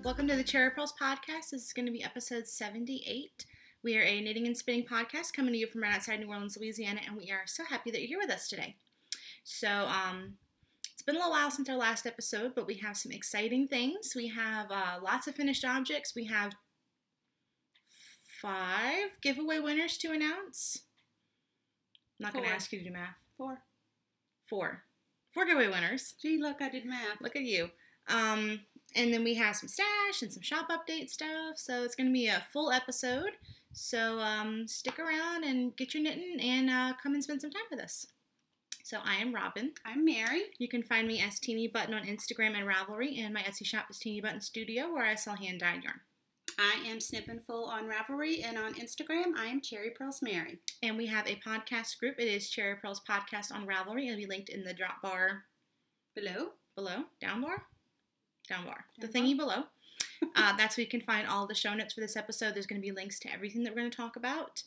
Welcome to the Purls podcast. This is going to be episode 78. We are a knitting and spinning podcast coming to you from right outside New Orleans, Louisiana, and we are so happy that you're here with us today. So, it's been a little while since our last episode, but we have some exciting things. We have lots of finished objects. We have 5 giveaway winners to announce. I'm not going to ask you to do math. 4 giveaway winners. Gee, look, I did math. Look at you. And then we have some stash and some shop update stuff. So it's going to be a full episode. So stick around and get your knitting and come and spend some time with us. So I am Robin. I'm Mary. You can find me as Teenybutton on Instagram and Ravelry. And my Etsy shop is Teenybutton Studio, where I sell hand-dyed yarn. I am Snippin' Full on Ravelry, and on Instagram, I am Cherry Purls Mary. And we have a podcast group. It is Cherry Purls Podcast on Ravelry. It'll be linked in the drop bar Below? Down bar. The thingy below. That's where you can find all the show notes for this episode. There's going to be links to everything that we're going to talk about,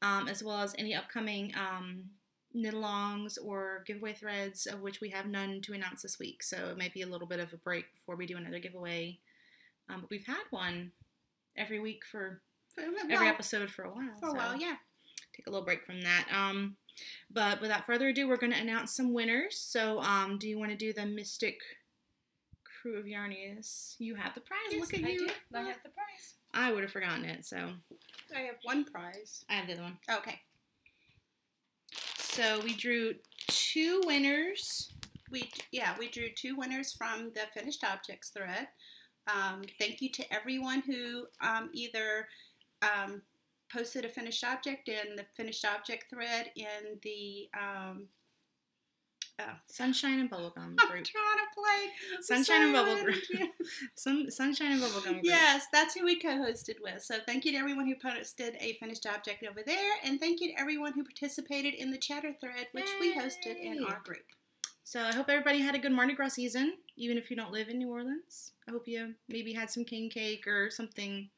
as well as any upcoming knit-alongs or giveaway threads, of which we have none to announce this week. So it might be a little bit of a break before we do another giveaway. But we've had one every week for every episode for a while. For a while, yeah. Take a little break from that. But without further ado, we're going to announce some winners. So do you want to do the Mystic Krewe of Yarnius? You have the prize. Yes, Look at I you. do. I have the prize. I would have forgotten it, so. I have one prize. I have the other one. Okay. So we drew 2 winners. We drew 2 winners from the finished objects thread. Thank you to everyone who either posted a finished object in the finished object thread in the Sunshine and Bubblegum I'm group. trying to play Sunshine and Bubble group. Sunshine and Bubblegum group. Yes, that's who we co-hosted with. So thank you to everyone who posted a finished object over there, and thank you to everyone who participated in the chatter thread, which we hosted in our group. So I hope everybody had a good Mardi Gras season, even if you don't live in New Orleans. I hope you maybe had some king cake or something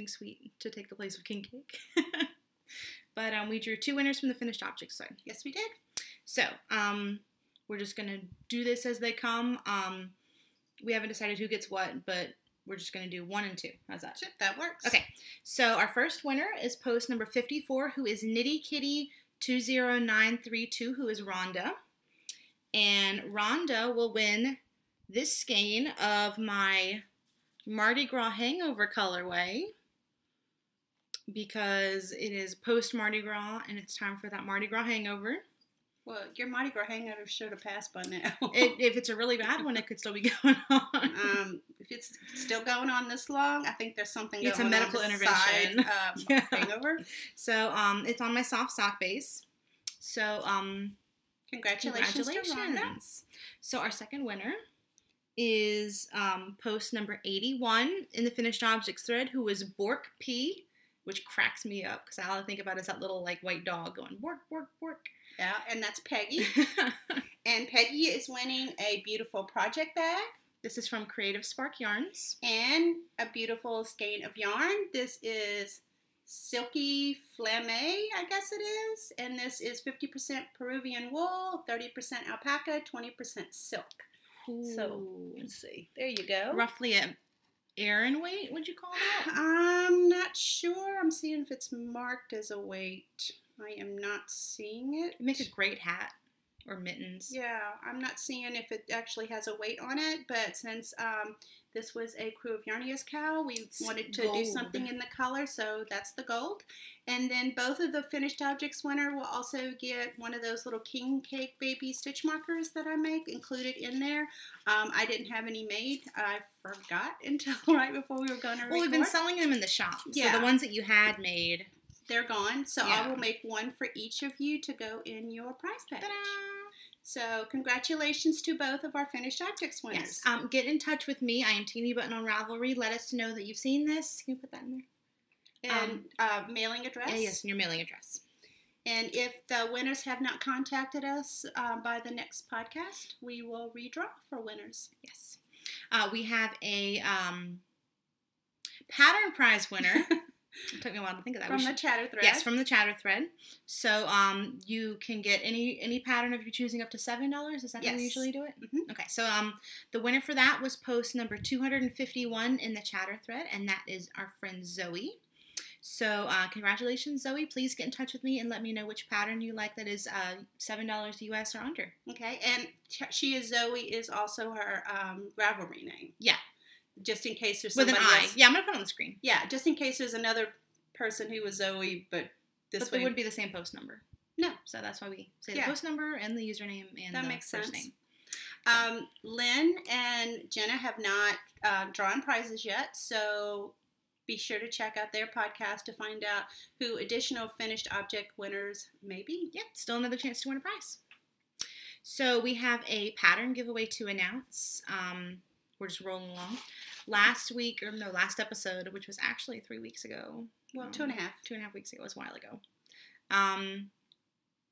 sweet to take the place of king cake. But we drew 2 winners from the finished objects side. Yes, we did. So we're just going to do this as they come. We haven't decided who gets what, but we're just going to do 1 and 2. How's that? Sure, that works. Okay. So our first winner is post number 54, who is Knitty Kitty 20932, who is Rhonda. And Rhonda will win this skein of my Mardi Gras Hangover colorway, because it is post Mardi Gras and it's time for that Mardi Gras hangover. Well, your Mardi Gras hangover should have passed by now. If it's a really bad one, it could still be going on. If it's still going on this long, I think there's something going on. It's a medical intervention. Hangover. So it's on my soft sock base. So congratulations to Rhonda. So our second winner is post number 81 in the finished objects thread, who is Bork P, which cracks me up because all I think about is that little like white dog going bork, bork, bork. Yeah, and that's Peggy. And Peggy is winning a beautiful project bag. This is from Creative Spark Yarns. And a beautiful skein of yarn. This is Silky Flame, I guess it is. And this is 50% Peruvian wool, 30% alpaca, 20% silk. Ooh. So, let's see. There you go. Roughly an Aran weight, would you call that? I'm not sure. I'm seeing if it's marked as a weight. I am not seeing it. It makes a great hat or mittens. Yeah, I'm not seeing if it actually has a weight on it, but since this was a Krewe of Yarnius cow, we wanted to do something in the color, so that's the gold. And then both of the finished objects winner will also get one of those little king cake baby stitch markers that I make included in there. I didn't have any made. I forgot until right before we were going to record. Well, we've been selling them in the shop. Yeah. So the ones that you had made, they're gone. So yeah. I will make one for each of you to go in your prize package. Ta-da! So congratulations to both of our finished objects winners. Yes. Get in touch with me. I am Teenybutton on Ravelry. Let us know that you've seen this. Can you put that in there? And mailing address. Yes, and your mailing address. And if the winners have not contacted us by the next podcast, we will redraw for winners. Yes. We have a pattern prize winner It took me a while to think of that. From the chatter thread. Yes, from the chatter thread. So you can get any pattern if you're choosing up to $7. Is that how we usually do it? Mm-hmm. Okay, so the winner for that was post number 251 in the chatter thread, and that is our friend Zoe. So congratulations, Zoe. Please get in touch with me and let me know which pattern you like that is $7 US or under. Okay, and Zoe is also her Ravelry name. Yeah. Just in case there's with somebody an I. else. Yeah, I'm going to put it on the screen. Yeah, just in case there's another person who was Zoe, but But it would be the same post number. No. So that's why we say the post number and the username and that the makes first sense. name. So. Lynn and Jenna have not drawn prizes yet, so be sure to check out their podcast to find out who additional finished object winners may be. Yep, still another chance to win a prize. So we have a pattern giveaway to announce. We're just rolling along. Last episode, which was actually 3 weeks ago. Well, 2.5. 2.5 weeks ago. It was a while ago.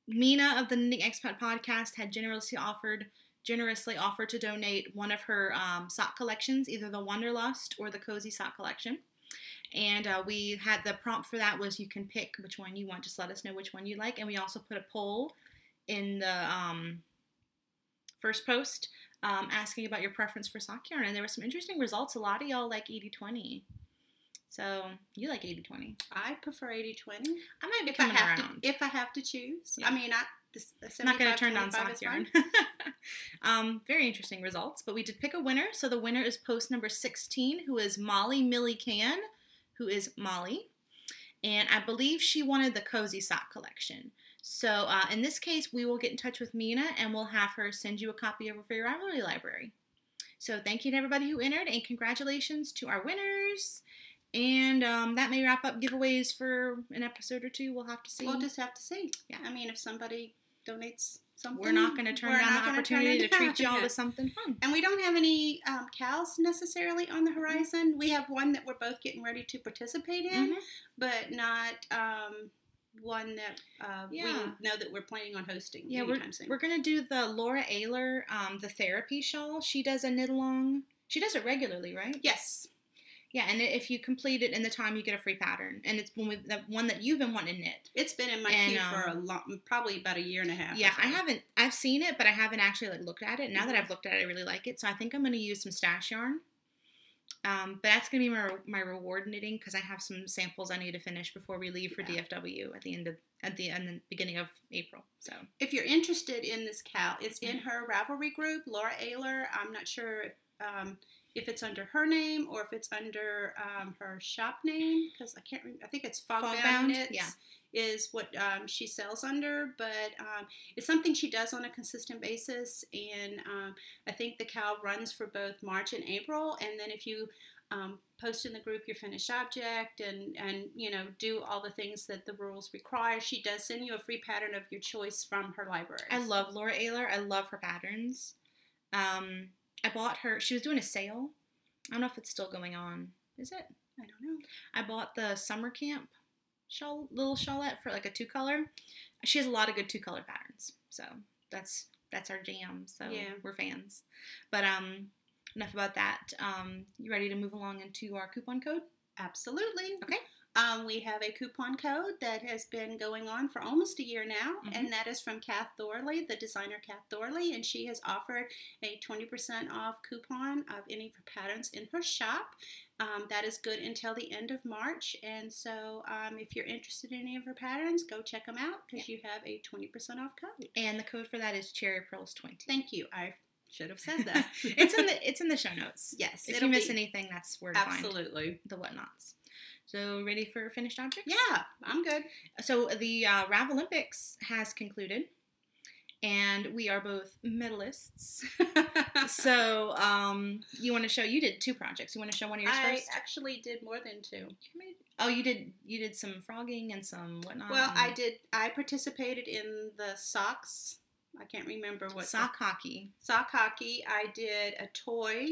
Mina of the Knitting Expat podcast had generously offered to donate one of her sock collections, either the Wanderlust or the Cozy Sock Collection. And we had the prompt for that was you can pick which one you want. Just let us know which one you like. And we also put a poll in the first post asking about your preference for sock yarn. And there were some interesting results. A lot of y'all like 80-20. So you like 80-20. I prefer 80-20. I might be coming around. If I have to choose. Yeah. I mean, I'm not going to turn down sock yarn. Very interesting results. But we did pick a winner. So the winner is post number 16, who is Molly Millie Can, who is Molly. And I believe she wanted the Cozy Sock Collection. So in this case, we will get in touch with Mina and we'll have her send you a copy of her for your Ravelry library. So thank you to everybody who entered and congratulations to our winners. And that may wrap up giveaways for an episode or two. We'll have to see. We'll just have to see. Yeah. I mean, if somebody donates something, we're not going to turn down the opportunity to treat y'all to something fun. And we don't have any cows necessarily on the horizon. We have one that we're both getting ready to participate in, but not one that we know that we're planning on hosting anytime soon. We're going to do the Laura Ayler, the therapy shawl. She does a knit-along. She does it regularly, right? Yes. Yeah, and if you complete it in the time, you get a free pattern. And it's the one that you've been wanting to knit. It's been in my queue for probably about a year and a half. Yeah, I've seen it, but I haven't actually looked at it. Now that I've looked at it, I really like it. So I think I'm going to use some stash yarn. But that's going to be my reward knitting because I have some samples I need to finish before we leave for DFW at the beginning of April. So if you're interested in this cow, it's in her Ravelry group, Laura Ayler. I'm not sure if it's under her name or if it's under her shop name, because I can't remember. I think it's Fogbound Knits is what she sells under, but it's something she does on a consistent basis, and I think the cow runs for both March and April, and then if you post in the group your finished object and do all the things that the rules require, she does send you a free pattern of your choice from her library. I love Laura Ayler. I love her patterns. I bought her, she was doing a sale. I don't know if it's still going on. Is it? I don't know. I bought the summer camp little shawlette for a 2-color. She has a lot of good 2-color patterns. So that's our jam. So we're fans. But enough about that. You ready to move along into our coupon code? Absolutely. Okay. We have a coupon code that has been going on for almost a year now, and that is from Kath Thorley, the designer Kath Thorley, and she has offered a 20% off coupon of any of her patterns in her shop. That is good until the end of March, and so if you're interested in any of her patterns, go check them out because you have a 20% off code. And the code for that is Cherry Purls 20. Thank you. I should have said that. It's in the show notes. Yes. If you miss anything, that's where to find the whatnots. So, ready for finished objects? Yeah, I'm good. So, the Ravelympics has concluded, and we are both medalists. So, you want to show, you did 2 projects. You want to show one of yours first? I actually did more than 2. Oh, you did some frogging and some whatnot? Well, I participated in the socks. I can't remember what. Sock hockey. Sock hockey. I did a toy.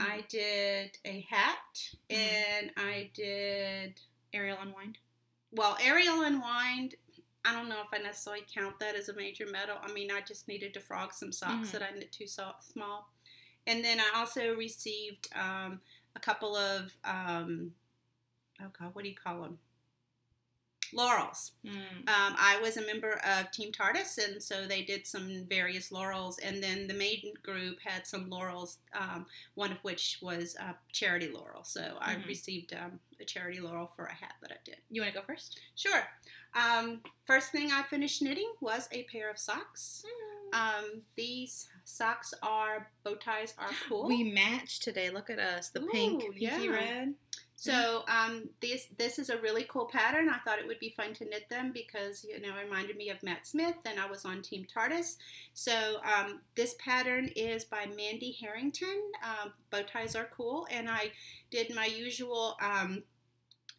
I did a hat, and I did aerial unwind. Well, aerial unwind, I don't know if I necessarily count that as a major medal. I mean, I just needed to frog some socks that I knit too small. And then I also received a couple of oh God, what do you call them? Laurels. Mm. I was a member of Team TARDIS, and so they did some various laurels, and then the main group had some laurels, one of which was a charity laurel. So I received a charity laurel for a hat that I did. You want to go first? Sure. First thing I finished knitting was a pair of socks. These socks bow ties are cool. We matched today. Look at us. The pink, pinky red. So this is a really cool pattern. I thought it would be fun to knit them because, you know, it reminded me of Matt Smith, and I was on Team TARDIS. So this pattern is by Mandy Harrington. Bow ties are cool, and I did my usual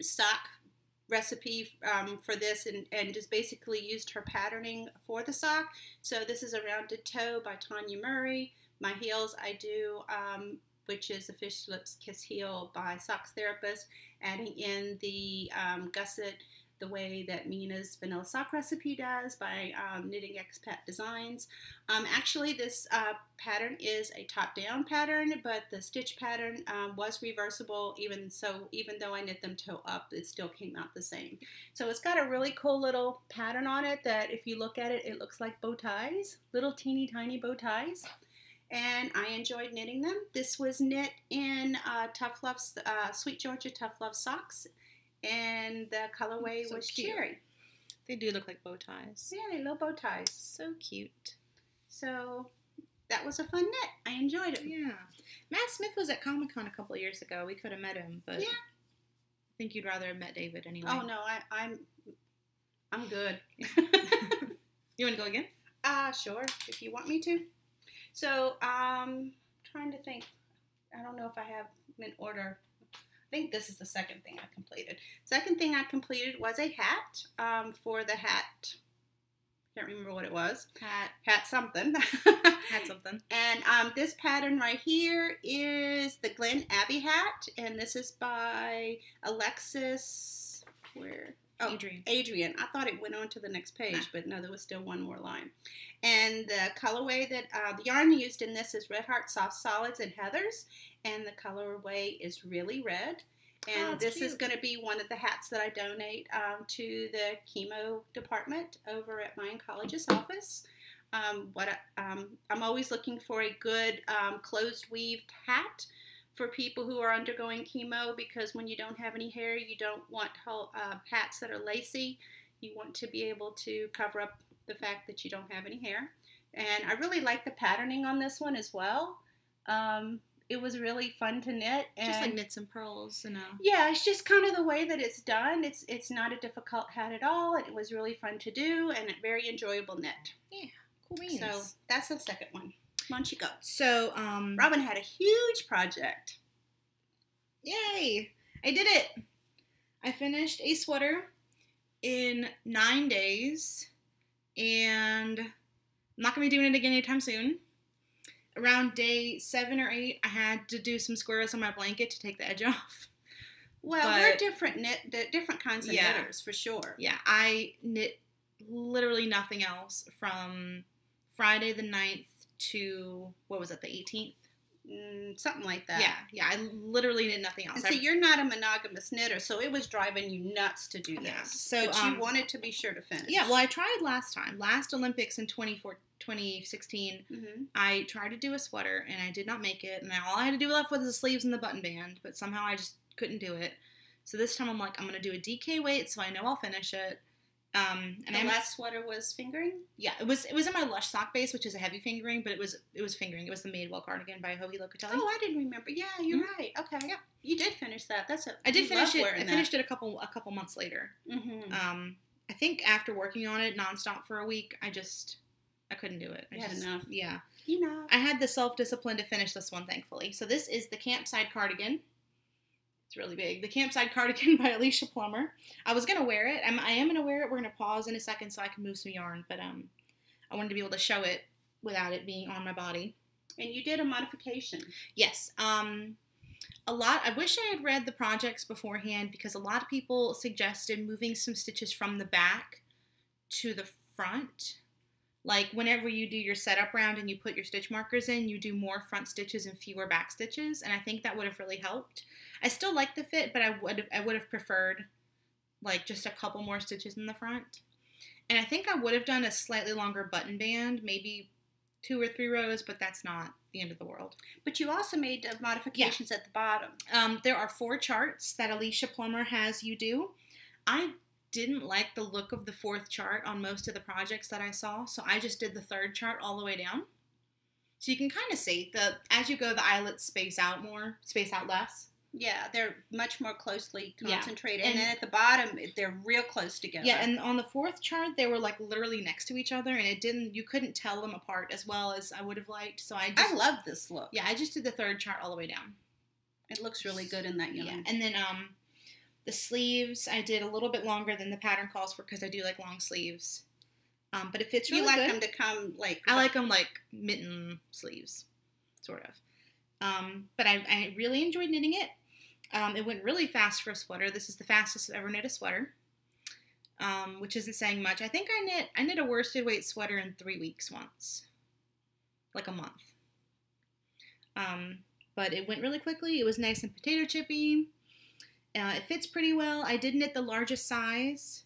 sock recipe for this and just basically used her patterning for the sock. So this is a rounded toe by Tanya Murray. My heels I do which is the Fish Lips Kiss Heel by Socks Therapist, adding in the gusset the way that Mina's Vanilla Sock Recipe does by Knitting Expat Designs. Actually, this pattern is a top-down pattern, but the stitch pattern was reversible, even though I knit them toe up, it still came out the same. So it's got a really cool little pattern on it that if you look at it, it looks like bow ties, little teeny tiny bow ties. And I enjoyed knitting them. This was knit in Tough Love, Sweet Georgia Tough Love socks, and the colorway was cute. Cherry. They do look like bow ties. Yeah, they little bow ties. So cute. So that was a fun knit. I enjoyed it. Yeah. Matt Smith was at Comic-Con a couple of years ago. We could have met him, but yeah. I think you'd rather have met David anyway. Oh no, I'm good. You want to go again? Sure, if you want me to. So, trying to think. I don't know if I have them in order. I think this is the second thing I completed. Second thing I completed was a hat. For the hat, can't remember what it was. Hat something. Hat something. And this pattern right here is the Glen Abbey hat, and this is by Alexis. Where? Oh, Adrian. I thought it went on to the next page, but no, there was still one more line. And the colorway that the yarn used in this is Red Heart Soft Solids and Heathers, and the colorway is really red. And this is going to be one of the hats that I donate to the chemo department over at my oncologist's office. I'm always looking for a good closed weaved hat for people who are undergoing chemo, because when you don't have any hair, you don't want hats that are lacy. You want to be able to cover up the fact that you don't have any hair. And I really like the patterning on this one as well. It was really fun to knit. And just like knits and purls, you know. Yeah, it's just kind of the way that it's done. It's not a difficult hat at all, and it was really fun to do and a very enjoyable knit. Yeah, cool beans. So that's the second one. Why don't you go? So, Robin had a huge project. Yay! I did it! I finished a sweater in 9 days, and I'm not going to be doing it again anytime soon. Around day 7 or 8, I had to do some squares on my blanket to take the edge off. Well, we're different kinds of knitters, for sure. Yeah, I knit literally nothing else from Friday the 9th to, what was it, the 18th? Something like that. Yeah, I literally did nothing else. And so you're not a monogamous knitter, so it was driving you nuts to do this. Yeah, so, but you wanted to be sure to finish. Yeah, well, I tried last Olympics in 2016, I tried to do a sweater, and I did not make it, and all I had to do left was the sleeves and the button band, but somehow I just couldn't do it. So this time I'm like, I'm going to do a DK weight so I know I'll finish it. And the last sweater was fingering? Yeah, it was in my Lush sock base, which is a heavy fingering, but it was fingering. It was the Madewell cardigan by Hoagie Locatelli. Oh, I didn't remember. Yeah, you're right. Okay. Yeah. You did finish that. I did finish it. I finished it a couple months later. I think after working on it nonstop for a week, I couldn't do it. I had enough. Yeah. Enough. I had the self-discipline to finish this one, thankfully. So this is the Campside Cardigan. It's really big. The Campside Cardigan by Alicia Plummer. I was going to wear it. I am going to wear it. We're going to pause in a second so I can move some yarn. But I wanted to be able to show it without it being on my body. And you did a modification. Yes. A lot. I wish I had read the projects beforehand, because a lot of people suggested moving some stitches from the back to the front, like whenever you do your setup round and you put your stitch markers in, you do more front stitches and fewer back stitches, and I think that would have really helped. I still like the fit, but I would have preferred like just a couple more stitches in the front. And I think I would have done a slightly longer button band, maybe 2 or 3 rows, but that's not the end of the world. But you also made modifications at the bottom. There are 4 charts that Alicia Plummer has you do. I didn't like the look of the 4th chart on most of the projects that I saw, so I just did the 3rd chart all the way down. So you can kind of see, as you go, the eyelets space out less. Yeah, they're much more closely concentrated. Yeah. And then at the bottom, they're real close together. Yeah, and on the 4th chart, they were like literally next to each other, and you couldn't tell them apart as well as I would have liked. So I love this look. Yeah, I just did the 3rd chart all the way down. It looks really good in that yarn. Yeah, and then the sleeves, I did a little bit longer than the pattern calls for because I do like long sleeves. But it fits really good. You like them to come like... I like them like mitten sleeves, sort of. But I really enjoyed knitting it. It went really fast for a sweater. This is the fastest I've ever knit a sweater, which isn't saying much. I think I knit a worsted weight sweater in 3 weeks once, like a month. But it went really quickly. It was nice and potato chippy. It fits pretty well. I did knit the largest size,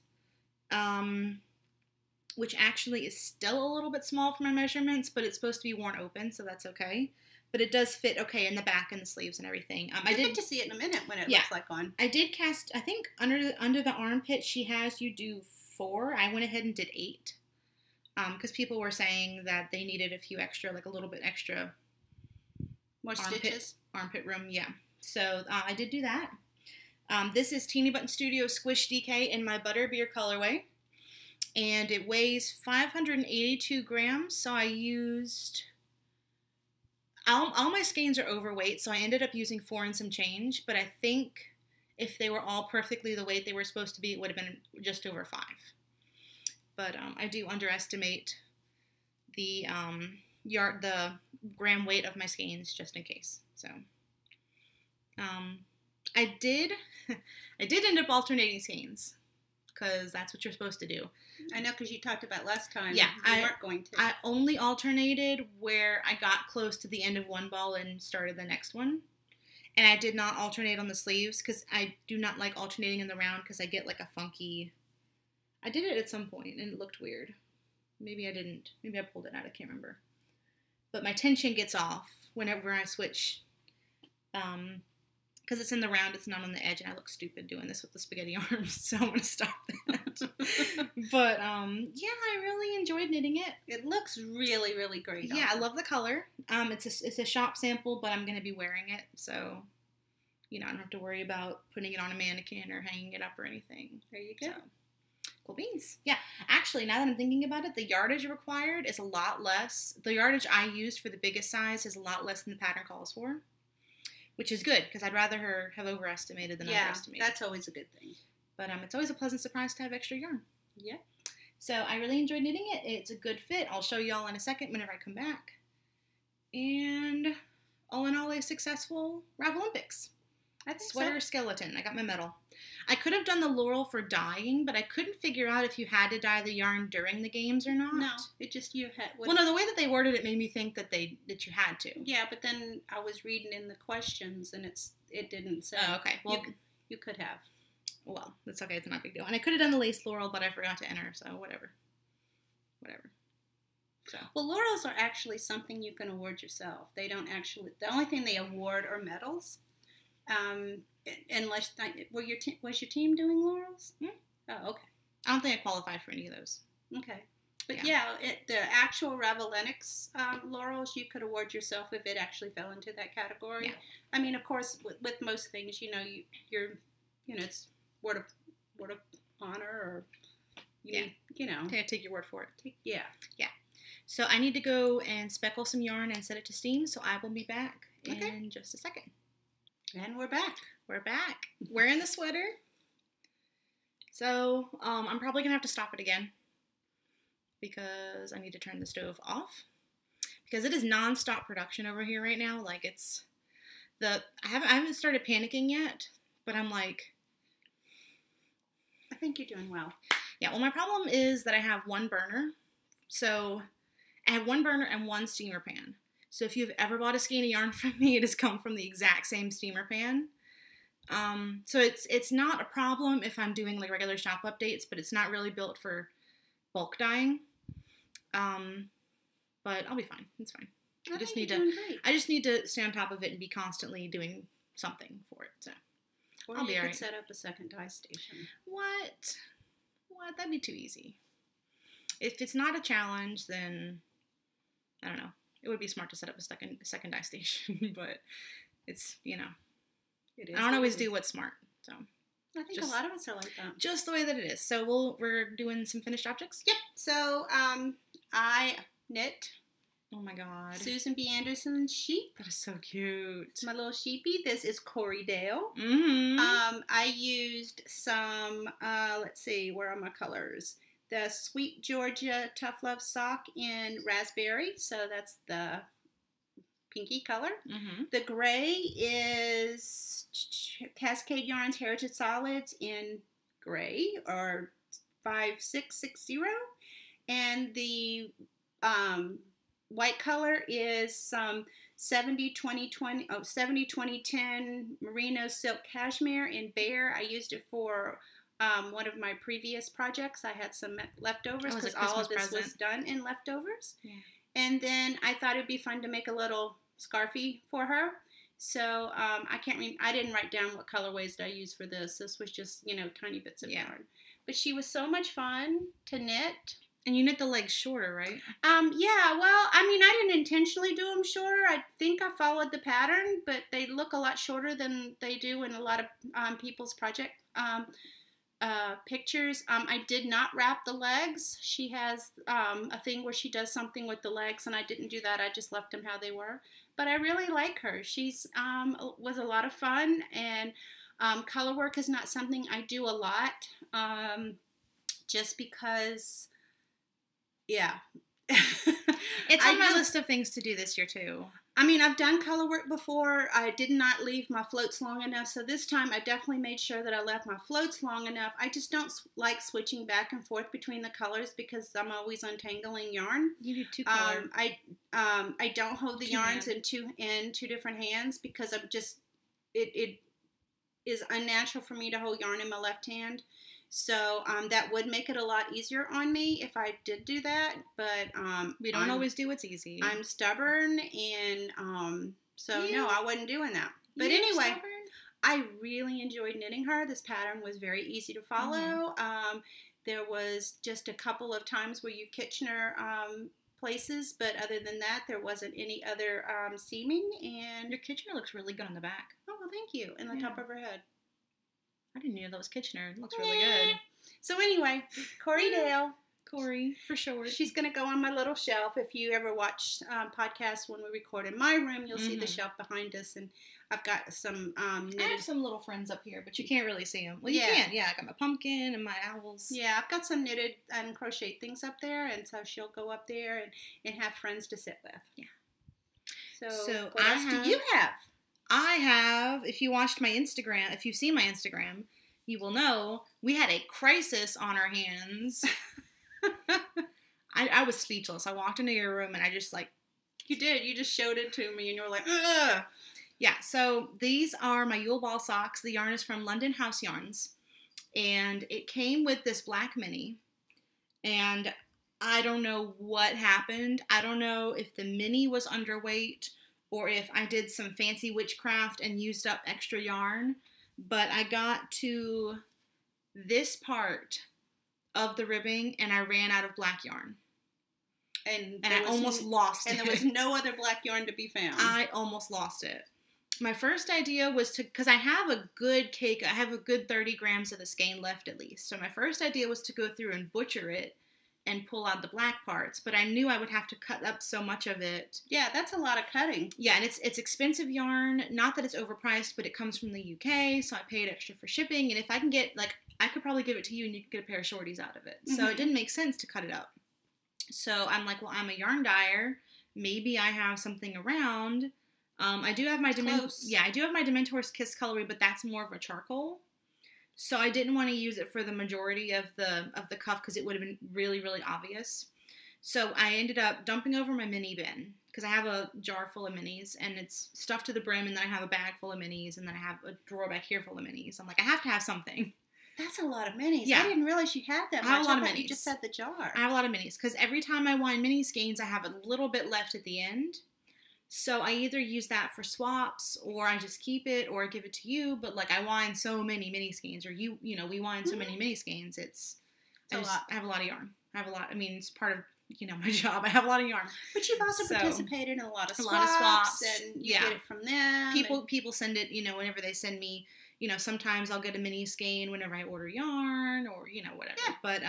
which actually is still a little bit small for my measurements, but it's supposed to be worn open, so that's okay. But it does fit okay in the back and the sleeves and everything. I did get to see it in a minute what it looks like on. I did cast, I think under the armpit she has you do 4. I went ahead and did 8. Because people were saying that they needed a few extra, like a little bit extra. More stitches? Armpit room, yeah. So I did do that. This is Teenybutton Studio Squish DK in my Butterbeer colorway. And it weighs 582 grams, so I used... All my skeins are overweight, so I ended up using 4 and some change, but I think if they were all perfectly the weight they were supposed to be, it would have been just over 5. But I do underestimate the gram weight of my skeins just in case. So I did end up alternating skeins because that's what you're supposed to do. I know, because you talked about last time. Yeah, you weren't going to. I only alternated where I got close to the end of one ball and started the next one. And I did not alternate on the sleeves because I do not like alternating in the round because I get like a funky... I did it at some point and it looked weird. Maybe I didn't. Maybe I pulled it out. I can't remember. But my tension gets off whenever I switch... because it's in the round, it's not on the edge, and I look stupid doing this with the spaghetti arms, so I'm going to stop that. But, yeah, I really enjoyed knitting it. It looks really, really great. Yeah, I love the color. It's a shop sample, but I'm going to be wearing it, so, I don't have to worry about putting it on a mannequin or hanging it up or anything. There you go. So, cool beans. Yeah, actually, now that I'm thinking about it, the yardage required is a lot less. The yardage I used for the biggest size is a lot less than the pattern calls for. Which is good, because I'd rather her have overestimated than underestimated. Yeah, that's always a good thing. But it's always a pleasant surprise to have extra yarn. Yeah. So I really enjoyed knitting it. It's a good fit. I'll show you all in a second whenever I come back. And all in all, a successful Ravelympics. Sweater skeleton. I got my medal. I could have done the laurel for dyeing, but I couldn't figure out if you had to dye the yarn during the games or not. No, it just you had. Well, no, the way that they worded it made me think that you had to. Yeah, but then I was reading in the questions and it didn't say. Oh, okay. Well, you could have. Well, that's okay. It's not a big deal. And I could have done the lace laurel, but I forgot to enter. So whatever. So. Well, laurels are actually something you can award yourself. They don't actually. The only thing they award are medals. Unless was your team doing laurels? Hmm? Oh, okay. I don't think I qualified for any of those. Okay, but the actual Ravelympics laurels you could award yourself if it actually fell into that category. Yeah. I mean, of course, with most things, you're it's word of honor, or take your word for it. Yeah. So I need to go and speckle some yarn and set it to steam. So I will be back in just a second. And we're back. Wearing the sweater. So, I'm probably going to have to stop it again. Because I need to turn the stove off. Because it is non-stop production over here right now. Like, I haven't started panicking yet. But I'm like... I think you're doing well. Yeah, well, my problem is that I have one burner. So I have one burner and one steamer pan. So if you've ever bought a skein of yarn from me, it has come from the exact same steamer pan. So it's not a problem if I'm doing like regular shop updates, but it's not really built for bulk dyeing. But I'll be fine. It's fine. I just need to stay on top of it and be constantly doing something for it. So or I'll be alright. Could set up a second dye station. What? That'd be too easy. If it's not a challenge, then I don't know. It would be smart to set up a second dye station, but it's, you know, it is. I don't always do what's smart. So I think a lot of us are like that. Just the way that it is. So we're doing some finished objects? Yep. So I knit. Oh my god. Susan B. Anderson's sheep. That is so cute. My little sheepy. This is Corey Dale. Mm-hmm. I used some, let's see, where are my colors? The Sweet Georgia Tough Love Sock in Raspberry. So that's the pinky color. Mm-hmm. The gray is Cascade Yarns Heritage Solids in gray, or 5660. And the white color is some 70-20-10 merino silk cashmere in bear. I used it for one of my previous projects. I had some leftovers because all of this was done in leftovers. Yeah. And then I thought it'd be fun to make a little scarfie for her. So I didn't write down what colorways I used for this. This was just, tiny bits of yarn. But she was so much fun to knit. And you knit the legs shorter, right? Yeah, well, I didn't intentionally do them shorter. I think I followed the pattern, but they look a lot shorter than they do in a lot of people's project pictures. I did not wrap the legs. She has a thing where she does something with the legs, and I didn't do that. I just left them how they were. But I really like her. She's was a lot of fun, and color work is not something I do a lot, just because... Yeah. It's on my list of things to do this year, too. I've done color work before. I did not leave my floats long enough, so this time I definitely made sure that I left my floats long enough. I just don't like switching back and forth between the colors because I'm always untangling yarn. You do two color. I don't hold the yarns in two different hands because I'm just, it is unnatural for me to hold yarn in my left hand. So that would make it a lot easier on me if I did do that, but we don't always do what's easy. I'm stubborn, and no, I wasn't doing that. But anyway, stubborn? I really enjoyed knitting her. This pattern was very easy to follow. Mm-hmm. There was just a couple of times where you Kitchener places, but other than that, there wasn't any other seaming. And your Kitchener looks really good on the back. Oh, well, thank you. And the top of her head. I didn't know that was Kitchener. It looks really good. So anyway, Corey Dale. Corey, for sure. She's going to go on my little shelf. If you ever watch podcasts when we record in my room, you'll see the shelf behind us. And I've got some knitted... I have some little friends up here, but you can't really see them. Well, you can. Yeah, I got my pumpkin and my owls. Yeah, I've got some knitted and crocheted things up there. And so she'll go up there and have friends to sit with. Yeah. So what else do you have? I have, if you've seen my Instagram, you will know we had a crisis on our hands. I was speechless. I walked into your room and I just You did. You just showed it to me and you were like, ugh. Yeah, so these are my Yule ball socks. The yarn is from London House Yarns. And it came with this black mini. And I don't know what happened. I don't know if the mini was underweight or if I did some fancy witchcraft and used up extra yarn, but I got to this part of the ribbing and I ran out of black yarn. And I almost lost it. And there was no other black yarn to be found. I almost lost it. My first idea was because I have a good cake, I have a good 30 grams of the skein left at least. So my first idea was to go through and butcher it and pull out the black parts, but I knew I would have to cut up so much of it. Yeah, that's a lot of cutting. Yeah, and it's expensive yarn. Not that it's overpriced, but it comes from the UK, so I paid extra for shipping. And if I can get, I could probably give it to you and you could get a pair of shorties out of it. Mm-hmm. So it didn't make sense to cut it up. So I'm like, well, I'm a yarn dyer. Maybe I have something around. I do have my Dementor's Kiss colorway, but that's more of a charcoal. So I didn't want to use it for the majority of the cuff because it would have been really, really obvious. So I ended up dumping over my mini bin because I have a jar full of minis and it's stuffed to the brim, and then I have a bag full of minis, and then I have a drawer back here full of minis. I'm like, I have to have something. That's a lot of minis. Yeah. I didn't realize you had that much. I have a lot of thought minis. You just had the jar. I have a lot of minis because every time I wind mini skeins, I have a little bit left at the end. So I either use that for swaps, or I just keep it, or give it to you. But like, I wind so many mini skeins, or we wind so many mini skeins. I have a lot of yarn. I have a lot. I mean, it's part of my job. I have a lot of yarn. But you've also participated in a lot of swaps, and you get it from them. People send it. Whenever they send me. Sometimes I'll get a mini skein whenever I order yarn, or whatever. Yeah. But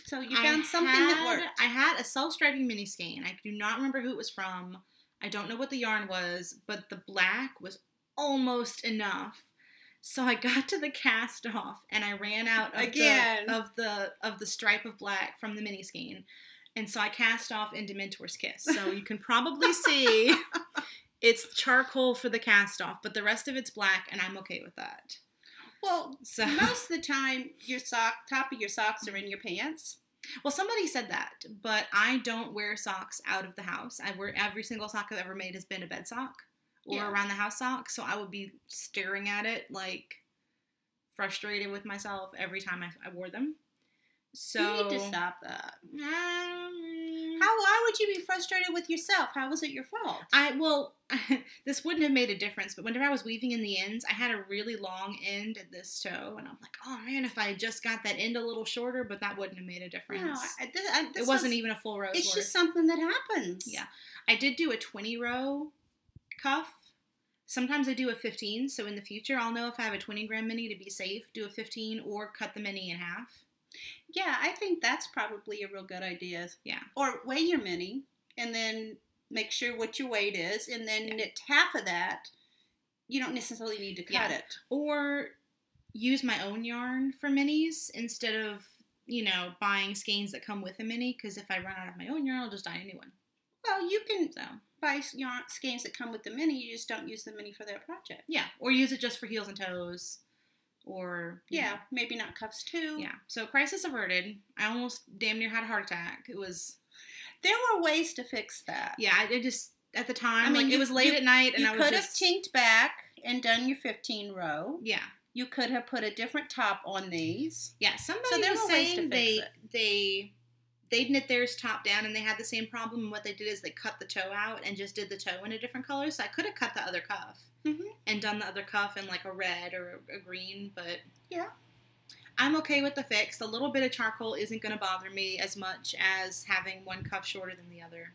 so you found something that worked. I had a self-striping mini skein. I do not remember who it was from. I don't know what the yarn was, but the black was almost enough. So I got to the cast off, and I ran out of the stripe of black from the mini skein, and so I cast off into Mentor's Kiss. So you can probably see it's charcoal for the cast off, but the rest of it's black, and I'm okay with that. Well, most of the time, top of your socks are in your pants. Well, somebody said that, but I don't wear socks out of the house. Every single sock I've ever made has been a bed sock or around the house sock, so I would be staring at it, like, frustrated with myself every time I wore them. So you need to stop that. Why would you be frustrated with yourself? How was it your fault? This wouldn't have made a difference, but whenever I was weaving in the ends, I had a really long end at this toe, and I'm like, oh man, if I had just got that end a little shorter, but that wouldn't have made a difference. No, it wasn't even a full row. It's just something that happens. Yeah. I did do a 20 row cuff. Sometimes I do a 15, so in the future I'll know if I have a 20 gram mini to be safe, do a 15 or cut the mini in half. Yeah, I think that's probably a real good idea. Yeah. Or weigh your mini and then make sure what your weight is, and then knit half of that. You don't necessarily need to cut it. Or use my own yarn for minis instead of, buying skeins that come with a mini, because if I run out of my own yarn, I'll just dye a new one. Well, you can buy yarn skeins that come with the mini. You just don't use the mini for that project. Yeah, or use it just for heels and toes. Or maybe not cuffs too. Yeah. So crisis averted. I almost damn near had a heart attack. There were ways to fix that. Yeah, I just at the time, it was late at night, and I was you could have tinked back and done your 15 row. Yeah. You could have put a different top on these. Yeah. Somebody was saying they'd knit theirs top down, and they had the same problem. And what they did is they cut the toe out and just did the toe in a different color. So I could have cut the other cuff and done the other cuff in like a red or a green, but I'm okay with the fix. A little bit of charcoal isn't going to bother me as much as having one cuff shorter than the other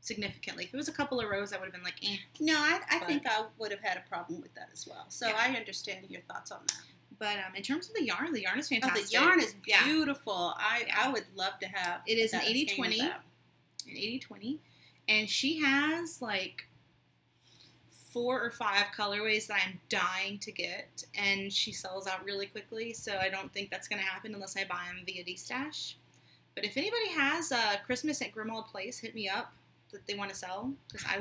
significantly. If it was a couple of rows, I would have been like, eh. No, I think I would have had a problem with that as well. So I understand your thoughts on that. But in terms of the yarn is fantastic. Oh, the yarn is beautiful. I would love to have it. Is an 80-20. An 80-20. And she has like 4 or 5 colorways that I'm dying to get. And she sells out really quickly. So I don't think that's going to happen unless I buy them via D-Stash. But if anybody has Christmas at Grimald Place, hit me up that they want to sell. Because I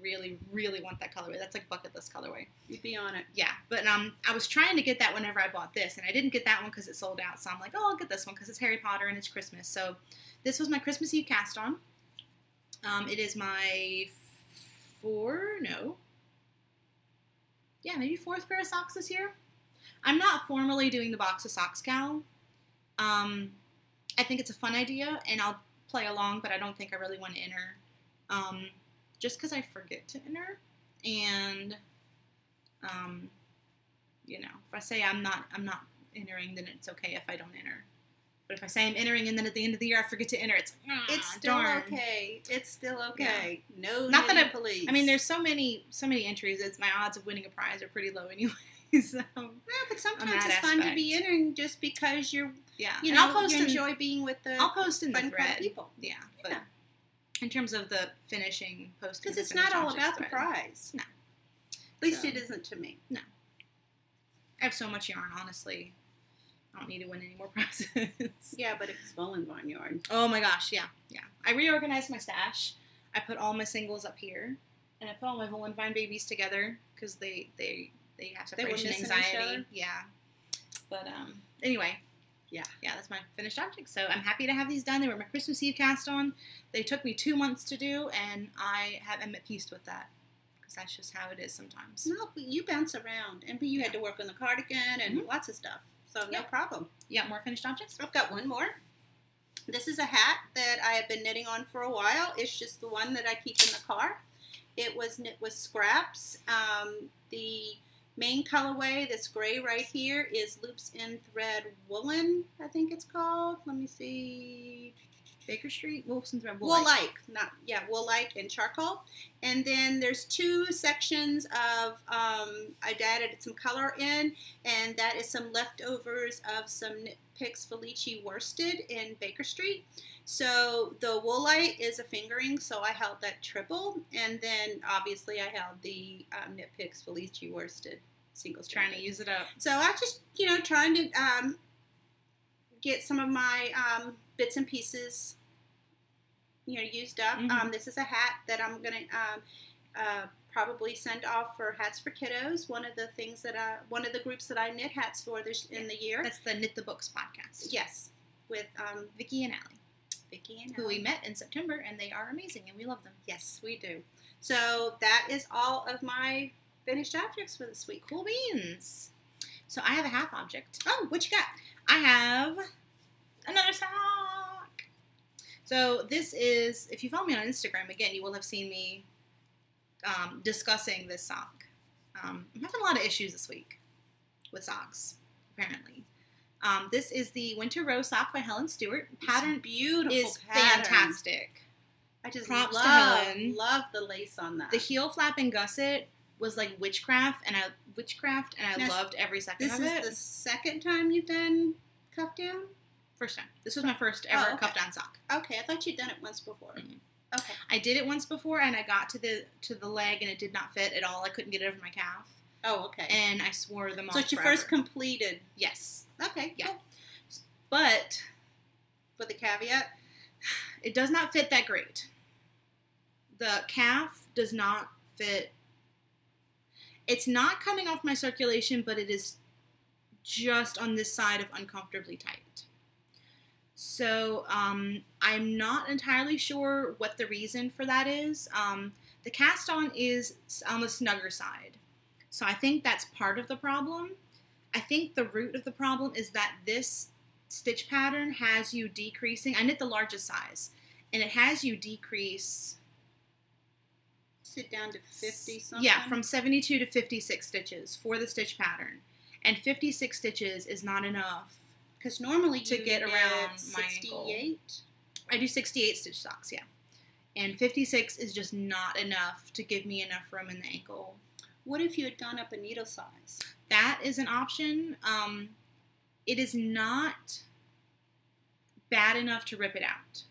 really, really want that colorway. That's like bucket list colorway. You'd be on it. Yeah, but I was trying to get that whenever I bought this, and I didn't get that one because it sold out. So I'm like, oh, I'll get this one because it's Harry Potter and it's Christmas. So this was my Christmas Eve cast on. It is my maybe 4th pair of socks this year. I'm not formally doing the box of socks cowl. I think it's a fun idea, and I'll play along, but I don't think I really want to enter. Just because I forget to enter, and, if I say I'm not entering, then it's okay if I don't enter. But if I say I'm entering, and then at the end of the year I forget to enter, it's still darn. Okay. It's still okay. Yeah. No, not that police. I mean, there's so many entries. It's my odds of winning a prize are pretty low anyway. So but sometimes it's fun to be entering just because you're. Yeah, you enjoy being with the. I'll post in the thread. People. Yeah, but. In terms of the finishing, posting. Because it's not all about the prize. No. At least it isn't to me. No. I have so much yarn, honestly. I don't need to win any more prizes. Yeah, but it's Volan Vine yarn. Oh my gosh, yeah. I reorganized my stash. I put all my singles up here. And I put all my Volan Vine babies together because they have separation anxiety. Yeah. But anyway, Yeah. Yeah, that's my finished object. So I'm happy to have these done. They were my Christmas Eve cast on. They took me 2 months to do, and I'm at peace with that. Because that's just how it is sometimes. No, but you bounce around. And you had to work on the cardigan and lots of stuff. So no problem. You got more finished objects? I've got one more. This is a hat that I have been knitting on for a while. It's just the one that I keep in the car. It was knit with scraps. The main colorway, this gray right here, is Loops in Thread Woolen, I think it's called. Let me see. Baker Street, Loops in Thread Wool-like. Wool-like and charcoal. And then there's 2 sections of, I've added some color in, and that is some leftovers of some Knit Picks Felici worsted in Baker Street. So the Woolite is a fingering, so I held that triple, and then obviously I held the Knit Picks Felici worsted single strand. Trying to use it up. So I just, trying to get some of my bits and pieces, used up. This is a hat that I'm going to probably send off for Hats for Kiddos. One of the groups that I knit hats for in the year. That's the Knit the Books podcast. Yes, with Vicki and Allie. Who we met in September, and they are amazing, and we love them. Yes, we do. So that is all of my finished objects for this week. Cool beans. So I have a half object. Oh, what you got? I have another sock. So this is, if you follow me on Instagram, again, you will have seen me discussing this sock. I'm having a lot of issues this week with socks, apparently. This is the Winter Rose sock by Helen Stewart. Pattern is fantastic. I just Props to Helen. Love the lace on that. The heel flap and gusset was like witchcraft, and I loved every second of it. This is the second time you've done cuff down? First time. This was my first ever cuff down sock. Okay, I thought you'd done it once before. Okay. I did it once before, and I got to the leg, and it did not fit at all. I couldn't get it over my calf. Oh, okay. And I swore them off. So it's your first completed. Yes. Okay. Yeah. Cool. But with the caveat, it does not fit that great. The calf does not fit. It's not coming off my circulation, but it is just on this side of uncomfortably tight. So I'm not entirely sure what the reason for that is. The cast on is on the snugger side. So I think that's part of the problem. I think the root of the problem is that this stitch pattern has you decreasing. I knit the largest size, and it has you decrease. Sit down to 50 something? Yeah, from 72 to 56 stitches for the stitch pattern. And 56 stitches is not enough. Because normally to get around 68? My ankle. I do 68 stitch socks, yeah. And 56 is just not enough to give me enough room in the ankle. What if you had gone up a needle size? That is an option. It is not bad enough to rip it out.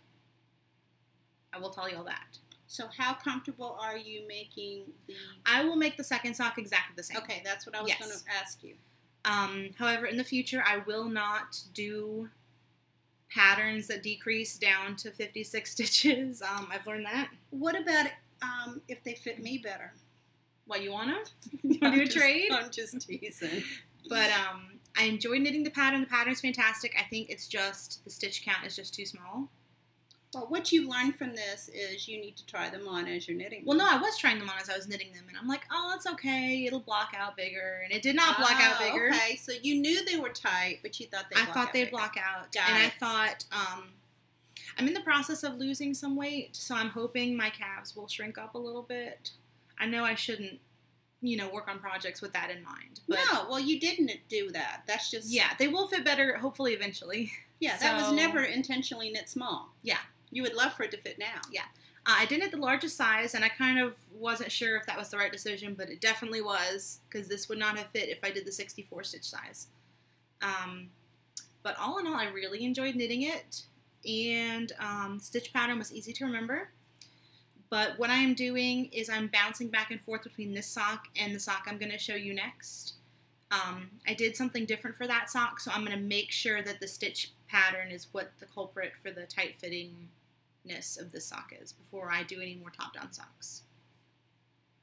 I will tell you all that. So how comfortable are you making the... I will make the second sock exactly the same. Okay, that's what I was going to ask you. However, in the future, I will not do patterns that decrease down to 56 stitches. I've learned that. What about if they fit me better? What, you want to? You want to do a trade? I'm just teasing. But I enjoy knitting the pattern. The pattern's fantastic. I think it's just the stitch count is just too small. Well, what you've learned from this is you need to try them on as you're knitting them. Well, no, I was trying them on as I was knitting them, and I'm like, oh, it's okay. It'll block out bigger, and it did not block out bigger. Okay, so you knew they were tight, but you thought they'd block out. Got and it. I thought, I'm in the process of losing some weight, so I'm hoping my calves will shrink up a little bit. I know I shouldn't, work on projects with that in mind. But no, well, you didn't do that. That's just... Yeah, they will fit better, hopefully, eventually. Yeah, that was never intentionally knit small. Yeah. You would love for it to fit now. Yeah. I did knit the largest size, and I kind of wasn't sure if that was the right decision, but it definitely was, because this would not have fit if I did the 64 stitch size. But all in all, I really enjoyed knitting it, and stitch pattern was easy to remember. But what I am doing is I'm bouncing back and forth between this sock and the sock I'm going to show you next. I did something different for that sock, so I'm going to make sure that the stitch pattern is what the culprit for the tight fittingness of this sock is before I do any more top-down socks.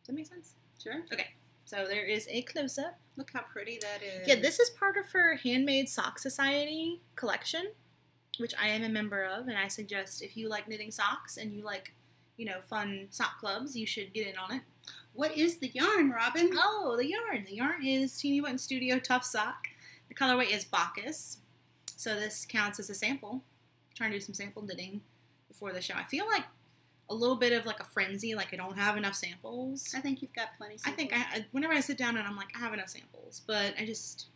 Does that make sense? Sure. Okay. So there is a close-up. Look how pretty that is. Yeah, this is part of her Handmade Sock Society collection, which I am a member of, and I suggest if you like knitting socks and you like, you know, fun sock clubs, you should get in on it. What is the yarn, Robin? Oh, the yarn. The yarn is Teenybutton Studio Tough Sock. The colorway is Bacchus. So this counts as a sample. I'm trying to do some sample knitting before the show. I feel like a little bit of like a frenzy, like I don't have enough samples. I think you've got plenty of samples. I think whenever I sit down and I'm like, I have enough samples, but I just...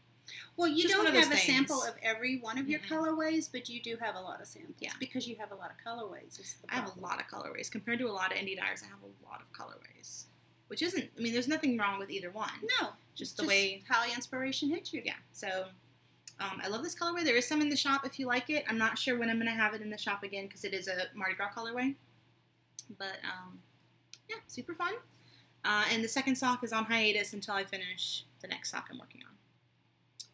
Well, you just don't have a things. sample of every one of your colorways, but you do have a lot of samples. Yeah. Because you have a lot of colorways. I have a lot of colorways. Compared to a lot of indie dyers, I have a lot of colorways. Which isn't, I mean, there's nothing wrong with either one. No. Just the way... how inspiration hits you. Yeah. So, I love this colorway. There is some in the shop if you like it. I'm not sure when I'm going to have it in the shop again because it is a Mardi Gras colorway. But, yeah, super fun. And the second sock is on hiatus until I finish the next sock I'm working on.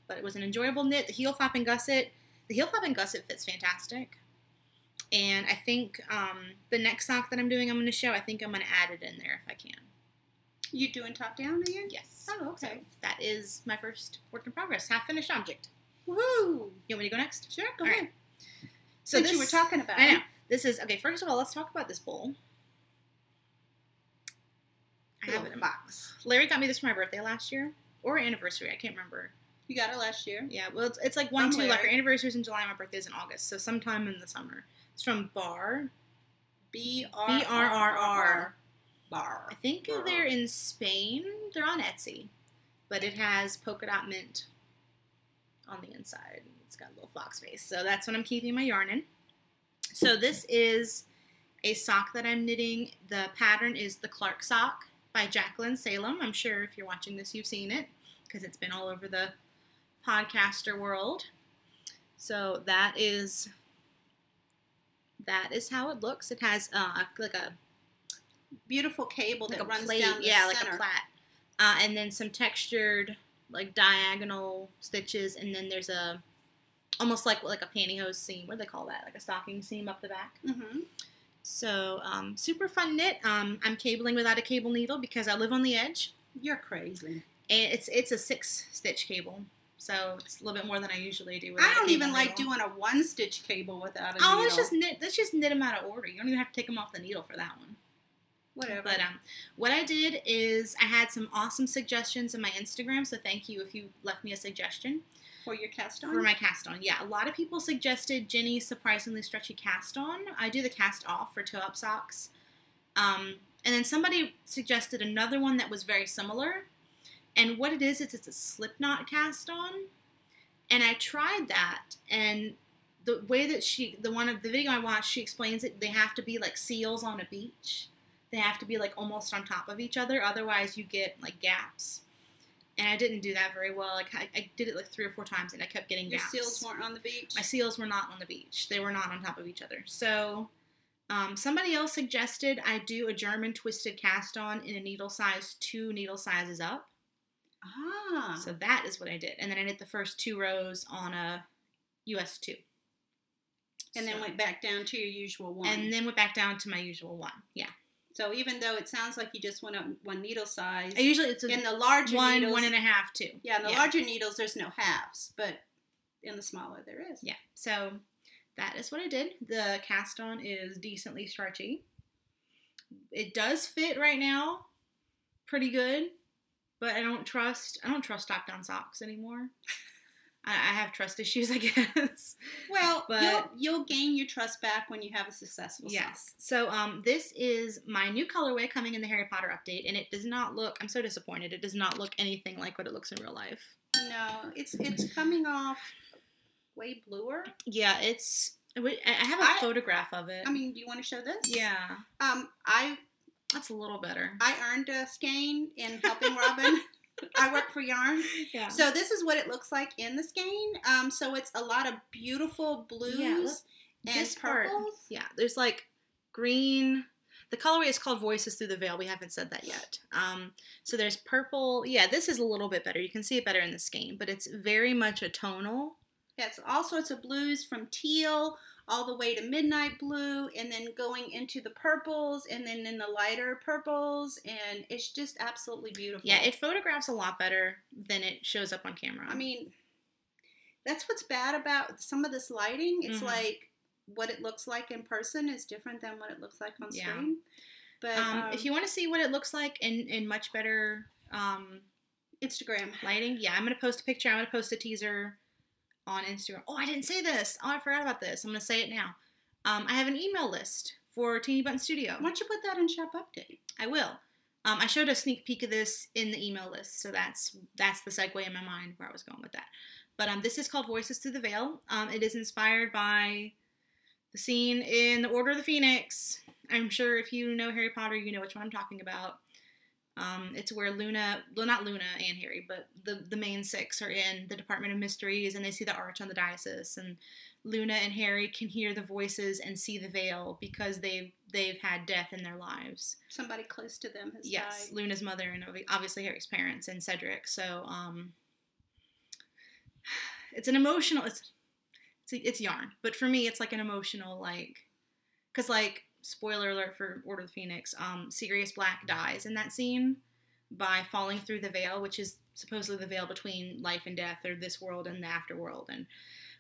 But it was an enjoyable knit. The heel flap and gusset fits fantastic. And I think the next sock that I'm doing, I'm going to show, I think I'm going to add it in there if I can. You doing top down again? Yes. Oh, okay. So that is my first work in progress, half finished object. Woohoo! You want me to go next? Sure, go All ahead. right. So Since you were talking about I know. it. This is, okay, first of all, let's talk about this bowl. I have it in a box. Larry got me this for my birthday last year. Or anniversary, I can't remember. You got it last year? Yeah, well, it's like like our anniversary's in July, my birthday's in August, so sometime in the summer. It's from Bar. B-R-R-R. Bar. I think they're in Spain. They're on Etsy. But it has polka dot mint on the inside. It's got a little fox face. So that's what I'm keeping my yarn in. So this is a sock that I'm knitting. The pattern is the Clarke Sock by Jacqueline Salem. I'm sure if you're watching this, you've seen it because it's been all over the podcaster world. So that is how it looks. It has like a beautiful cable like that a runs plate, down the yeah, center. like a plait, and then some textured like diagonal stitches, and then there's a almost like a pantyhose seam. What do they call that? Like a stocking seam up the back. Mm-hmm. So super fun knit. I'm cabling without a cable needle because I live on the edge. You're crazy. And it's a 6-stitch cable. So it's a little bit more than I usually do. I don't even like doing a 1-stitch cable without a needle. Oh, let's just knit them out of order. You don't even have to take them off the needle for that one. Whatever. But what I did is I had some awesome suggestions in my Instagram, so thank you if you left me a suggestion. For your cast on? For my cast on, yeah. A lot of people suggested Jenny's surprisingly stretchy cast on. I do the cast off for toe-up socks. And then somebody suggested another one that was very similar. And what it is it's a slip knot cast on. And I tried that, and the way that the video I watched, she explains it, they have to be like seals on a beach. They have to be like almost on top of each other, otherwise you get like gaps. And I didn't do that very well. Like I did it like 3 or 4 times, and I kept getting gaps. Your seals weren't on the beach? My seals were not on the beach. They were not on top of each other. So somebody else suggested I do a German twisted cast on in a needle size 2 needle sizes up. Ah. So that is what I did. And then I knit the first 2 rows on a US 2. And then went back down to your usual 1. And then went back down to my usual 1. Yeah. So even though it sounds like you just went up 1 needle size, it's in the larger 1, needles, 1.5, 2. Yeah, in the larger needles, there's no halves, but in the smaller, there is. Yeah. So that is what I did. The cast on is decently stretchy. It does fit right now, pretty good, but I don't trust top down socks anymore. I have trust issues, I guess. Well, but you'll gain your trust back when you have a successful sock. Yes. So this is my new colorway coming in the Harry Potter update, and it does not look, I'm so disappointed, it does not look anything like what it looks in real life. No, it's coming off way bluer. Yeah, I have a photograph of it. I mean, do you want to show this? Yeah. That's a little better. I earned a skein in helping Robin. I work for Yarn. Yeah. So this is what it looks like in the skein. So it's a lot of beautiful blues and purples. Yeah, there's like green. The colorway is called Voices Through the Veil. We haven't said that yet. So there's purple. Yeah, this is a little bit better. You can see it better in the skein, but it's very much a tonal. It's all sorts of blues from teal all the way to midnight blue, and then going into the purples, and then in the lighter purples, and it's just absolutely beautiful. Yeah, it photographs a lot better than it shows up on camera. I mean, that's what's bad about some of this lighting. It's like what it looks like in person is different than what it looks like on screen. But if you want to see what it looks like in much better Instagram lighting, yeah, I'm going to post a picture. I'm going to post a teaser on Instagram. Oh, I didn't say this. Oh, I forgot about this. I'm going to say it now. I have an email list for Teenybutton Studio. Why don't you put that in Shop Update? I will. I showed a sneak peek of this in the email list, so that's the segue in my mind where I was going with that. But this is called Voices Through the Veil. It is inspired by the scene in The Order of the Phoenix. I'm sure if you know Harry Potter, you know which one I'm talking about. It's where Luna, well, not Luna and Harry, but the main six are in the Department of Mysteries, and they see the arch on the dais, and Luna and Harry can hear the voices and see the veil because they've had death in their lives. Somebody close to them has died. Yes, Luna's mother and obviously Harry's parents and Cedric. So it's an emotional. It's yarn, but for me, it's like an emotional, like, because like. Spoiler alert for Order of the Phoenix, Sirius Black dies in that scene by falling through the veil, which is supposedly the veil between life and death, or this world and the afterworld. And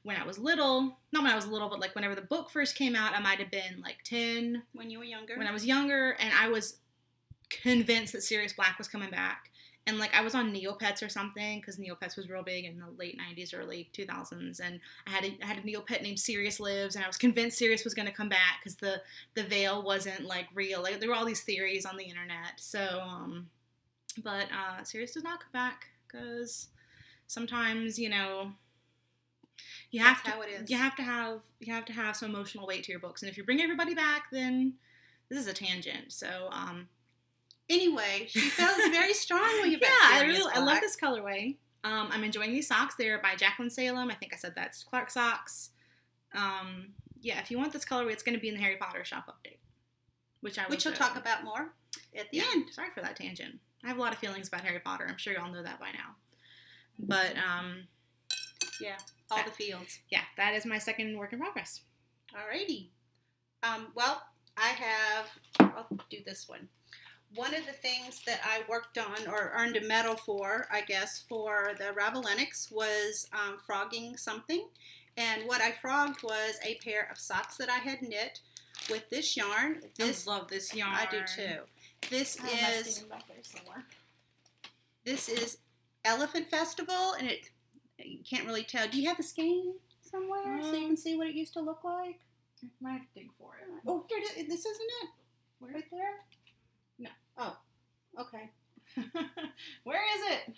when I was little, not when I was little, but like whenever the book first came out, I might have been like 10. When you were younger? When I was younger, and I was convinced that Sirius Black was coming back. And, like, I was on Neopets or something, because Neopets was real big in the late 90s, early 2000s, and I had a Neopet named Sirius Lives, and I was convinced Sirius was going to come back, because the veil wasn't, like, real. Like, there were all these theories on the internet, so, but Sirius does not come back, because sometimes, you know, you have to have some emotional weight to your books, and if you bring everybody back, then this is a tangent, so, Anyway, she feels very strongly about Sirius Black. I love this colorway. I'm enjoying these socks. They're by Jacqueline Salem. I think I said that's Clarke Socks. Yeah, if you want this colorway, it's going to be in the Harry Potter shop update, which we'll talk about more at the end. Sorry for that tangent. I have a lot of feelings about Harry Potter. I'm sure y'all know that by now. But yeah, all the feels. Yeah, that is my second work in progress. Alrighty. Well, I'll do this one. One of the things that I worked on, or earned a medal for, I guess, for the Ravelinics was frogging something. And what I frogged was a pair of socks that I had knit with this yarn. I love this yarn. I do too. This is Elephant Festival, and you can't really tell. Do you have a skein somewhere so you can see what it used to look like? I might have to dig for it. Oh, here it is. This isn't it? Where? Right there? No. Oh, okay. Where is it?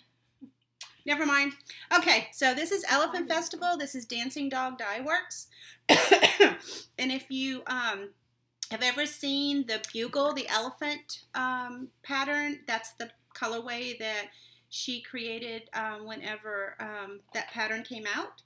Never mind. Okay, so this is Elephant Festival. This is Dancing Dog Dye Works. And if you have ever seen the bugle, the elephant pattern, that's the colorway that she created whenever that pattern came out.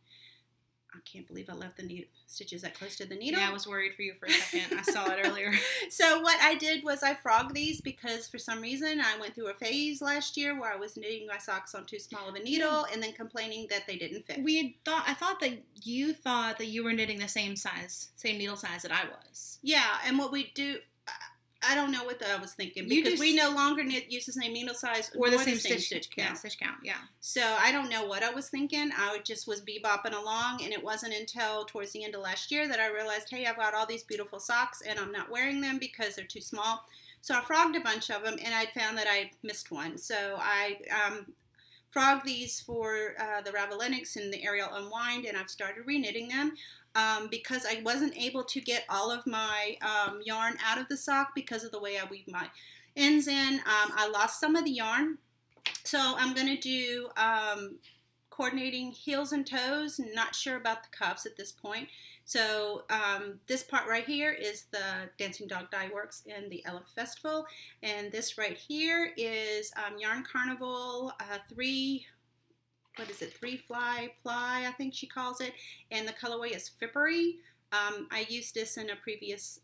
I can't believe I left the stitches that close to the needle. Yeah, I was worried for you for a second. I saw it earlier. So what I did was I frogged these because for some reason I went through a phase last year where I was knitting my socks on too small of a needle and then complaining that they didn't fit. I thought that you were knitting the same needle size that I was. Yeah, and what we do, I don't know what I was thinking because we no longer use the same needle size or the same stitch count. Yeah, stitch count, yeah. So I don't know what I was thinking. I just was bebopping along, and it wasn't until towards the end of last year that I realized, hey, I've got all these beautiful socks, and I'm not wearing them because they're too small. So I frogged a bunch of them, and I found that I missed one. So I frogged these for the Ravelinics and the Ariel Unwind, and I've started reknitting them. Because I wasn't able to get all of my yarn out of the sock because of the way I weave my ends in. I lost some of the yarn. So I'm going to do coordinating heels and toes. Not sure about the cuffs at this point. So this part right here is the Dancing Dog Dye Works and the Elephant Festival. And this right here is Yarn Carnival 3... What is it? 3-fly ply, I think she calls it. And the colorway is Fippery. I used this in a previous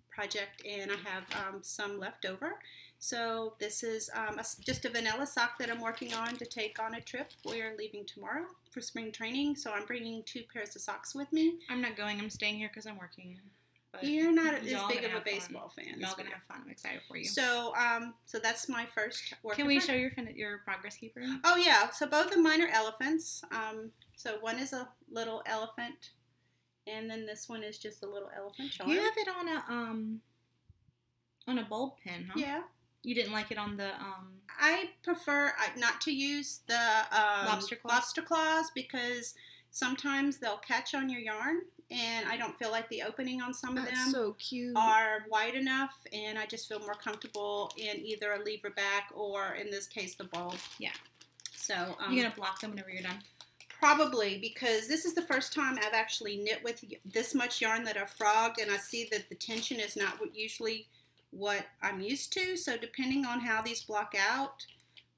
project, and I have some left over. So this is just a vanilla sock that I'm working on to take on a trip. We're leaving tomorrow for spring training, so I'm bringing 2 pairs of socks with me. I'm not going. I'm staying here because I'm working. But you're not as big of a baseball fan. Y'all gonna have fun. I'm excited for you. So, so that's my first work. Can we show your progress keeper? Oh yeah. So both of mine are elephants. So one is a little elephant, and then this one is just a little elephant charm. You have it on a bulb pin, huh? Yeah. You didn't like it on the I prefer not to use the lobster claws because sometimes they'll catch on your yarn, and I don't feel like the opening on some of them so cute. Are wide enough, and I just feel more comfortable in either a lever back or, in this case, the bulb. Yeah. So you're gonna block them whenever you're done. Probably, because this is the first time I've actually knit with this much yarn that I've frogged, and I see that the tension is not usually what I'm used to. So depending on how these block out,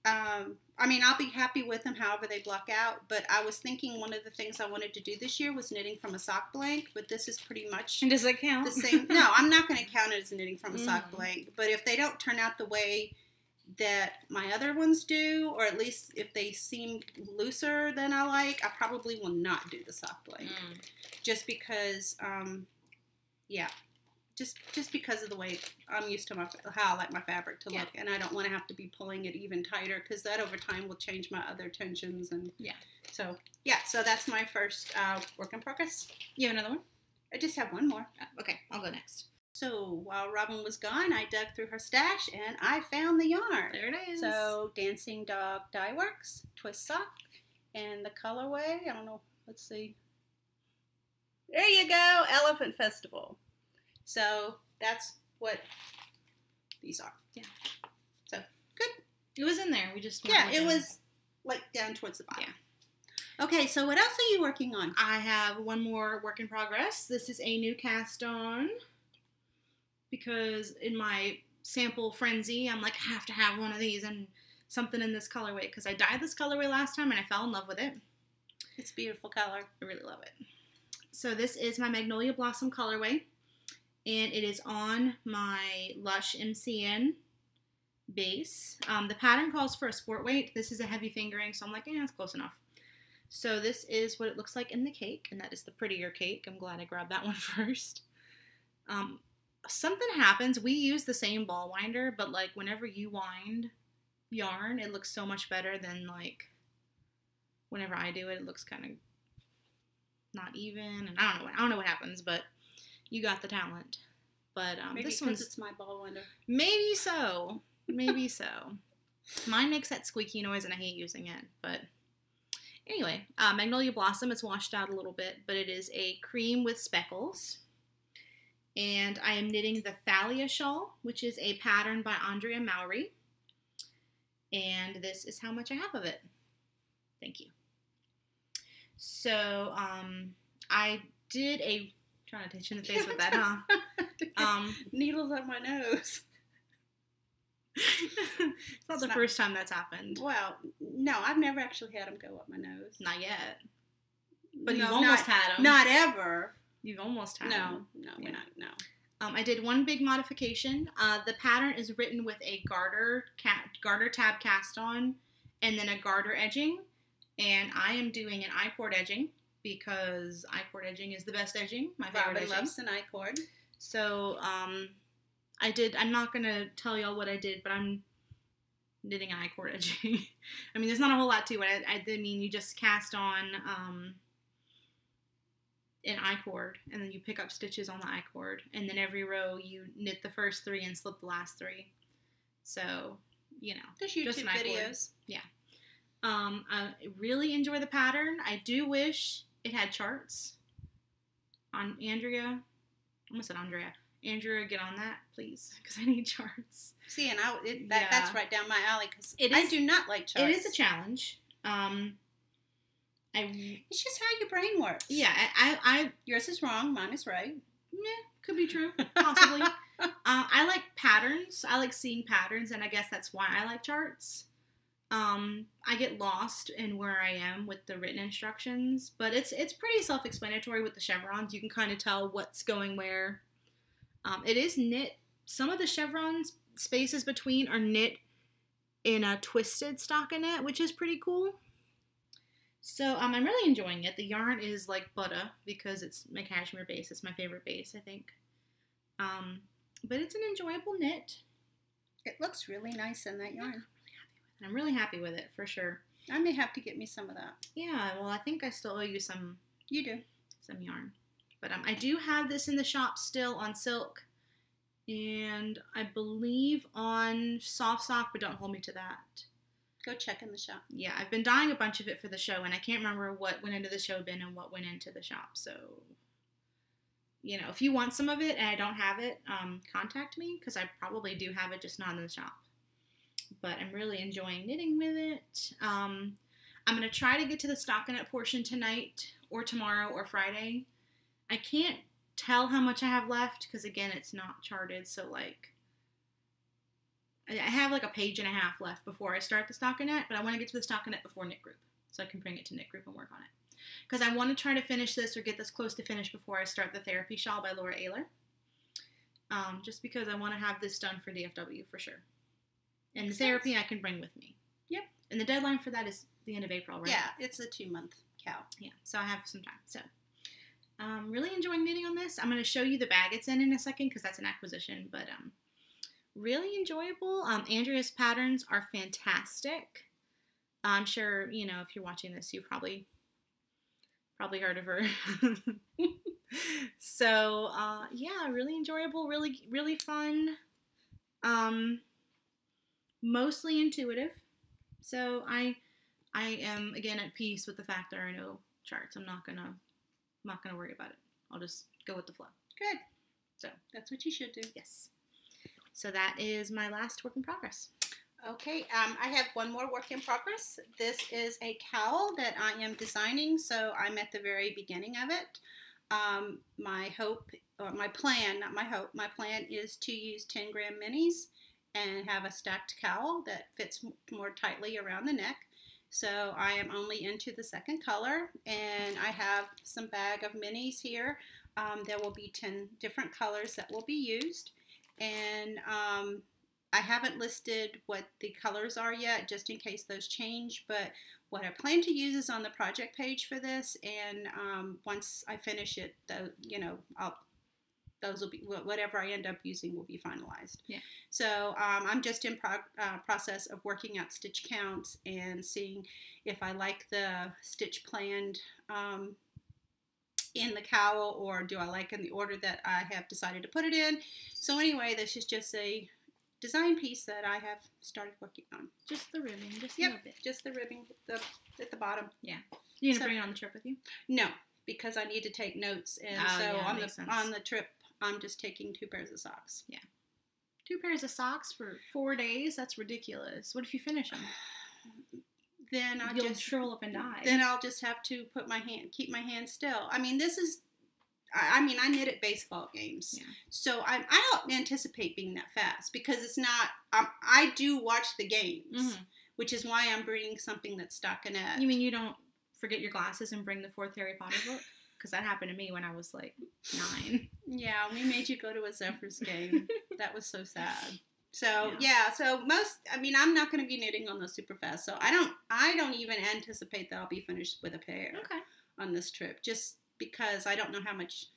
I mean, I'll be happy with them however they block out, but I was thinking one of the things I wanted to do this year was knitting from a sock blank, but this is pretty much and does it count? The same. No, I'm not going to count it as knitting from a sock blank, but if they don't turn out the way that my other ones do, or at least if they seem looser than I like, I probably will not do the sock blank. Just because, yeah. Just because of the way I'm used to how I like my fabric to look, and I don't want to have to be pulling it even tighter because that over time will change my other tensions. And so that's my first work in progress. You have another one? I just have one more. Okay, I'll go next. So while Robin was gone, I dug through her stash and I found the yarn. There it is. So Dancing Dog Dye Works twist sock, and the colorway, I don't know. Let's see. There you go, Elephant Festival. So that's what these are. Yeah. So good. It was in there. We just it was like down towards the bottom. Yeah. Okay. So what else are you working on? I have one more work in progress. This is a new cast on because in my sample frenzy, I'm like, I have to have one of these and something in this colorway because I dyed this colorway last time and I fell in love with it. It's a beautiful color. I really love it. So this is my Magnolia Blossom colorway. And it is on my Lush MCN base. The pattern calls for a sport weight. This is a heavy fingering, so I'm like, it's close enough. So this is what it looks like in the cake, and that is the prettier cake. I'm glad I grabbed that one first. Something happens. We use the same ball winder, but like whenever you wind yarn, it looks so much better than like whenever I do it. It looks kind of not even, and I don't know what happens, but you got the talent. But maybe this one's, it's my ball winder. Maybe so. Maybe so. Mine makes that squeaky noise and I hate using it. But anyway, Magnolia Blossom, it's washed out a little bit, but it is a cream with speckles. And I am knitting the Thalia shawl, which is a pattern by Andrea Mowry. And this is how much I have of it. Thank you. So I did a... Trying to touch you in the face with that, huh? Needles on my nose. It's not the first time that's happened. Well, no, I've never actually had them go up my nose. Not yet. But you've almost had them. Not ever. You've almost had them. No, we're not. No. I did one big modification. The pattern is written with a garter tab cast on, and then a garter edging. And I am doing an I-cord edging, because I-cord edging is the best edging. My favorite edging. Robin loves an I-cord. So, I'm not going to tell y'all what I did, but I'm knitting an I-cord edging. I mean, there's not a whole lot to it. I mean, you just cast on an I-cord, and then you pick up stitches on the I-cord, and then every row you knit the first 3 and slip the last 3. So, There's YouTube videos. Yeah. I really enjoy the pattern. I do wish it had charts. On Andrea, I almost said Andrea. Andrea, get on that, please, because I need charts. See, and that's right down my alley, because I do not like charts. It is a challenge. It's just how your brain works. Yeah, yours is wrong, mine is right. Yeah, could be true, possibly. I like patterns. I like seeing patterns, and I guess that's why I like charts. I get lost in where I am with the written instructions, but it's pretty self-explanatory with the chevrons. You can kind of tell what's going where. It is knit. Some of the chevrons spaces between are knit in a twisted stockinette, which is pretty cool. So I'm really enjoying it. The yarn is like butter because it's my cashmere base. It's my favorite base, I think. But it's an enjoyable knit. It looks really nice in that yarn. I'm really happy with it, for sure. I may have to get me some of that. Yeah, well, I think I still owe you some. You do. Some yarn. But I do have this in the shop still on silk. And I believe on soft sock, but don't hold me to that. Go check in the shop. Yeah, I've been dyeing a bunch of it for the show, and I can't remember what went into the show bin and what went into the shop. So, you know, if you want some of it and I don't have it, contact me, because I probably do have it, just not in the shop. But I'm really enjoying knitting with it. I'm going to try to get to the stockinette portion tonight or tomorrow or Friday. I can't tell how much I have left because, again, it's not charted. So, like, I have like a page and a half left before I start the stockinette, but I want to get to the stockinette before knit group so I can bring it to knit group and work on it. Because I want to try to finish this or get this close to finish before I start the therapy shawl by Laura Ayler. Just because I want to have this done for DFW for sure. And the therapy I can bring with me. Yep. And the deadline for that is the end of April, right? Yeah, it's a 2-month cow. Yeah, so I have some time. So, really enjoying knitting on this. I'm going to show you the bag it's in a second because that's an acquisition, but really enjoyable. Andrea's patterns are fantastic. I'm sure, you know, if you're watching this, you've probably heard of her. So, yeah, really enjoyable, really, really fun. Mostly intuitive. So I am, again, at peace with the fact that I know charts. I'm not gonna worry about it. I'll just go with the flow. Good. So that's what you should do. Yes. So that is my last work in progress. Okay, I have one more work in progress. This is a cowl that I am designing, so I'm at the very beginning of it. My plan is to use 10 gram minis and have a stacked cowl that fits more tightly around the neck. So I am only into the second color, and I have some bag of minis here. There will be 10 different colors that will be used, and I haven't listed what the colors are yet, just in case those change, but what I plan to use is on the project page for this, and once I finish it, those will be, whatever I end up using will be finalized. Yeah. So I'm just in process of working out stitch counts and seeing if I like the stitch planned in the cowl, or do I like in the order that I have decided to put it in. So anyway, this is just a design piece that I have started working on. Just the ribbing, just a little bit. Just the ribbing at the bottom. Yeah. You gonna bring it on the trip with you? No, because I need to take notes, and on the trip, I'm just taking 2 pairs of socks. Yeah. 2 pairs of socks for 4 days? That's ridiculous. What if you finish them? Then You'll shrivel up and die. Then I'll just have to keep my hand still. I mean, I knit at baseball games. Yeah. So I don't anticipate being that fast, because it's not, I do watch the games, which is why I'm bringing something that's stockinette. You mean you don't forget your glasses and bring the 4th Harry Potter book? Because that happened to me when I was like 9. Yeah, we made you go to a Zephyrs game. That was so sad. So I'm not going to be knitting on those super fast. So I don't even anticipate that I'll be finished with a pair on this trip, just because I don't know how much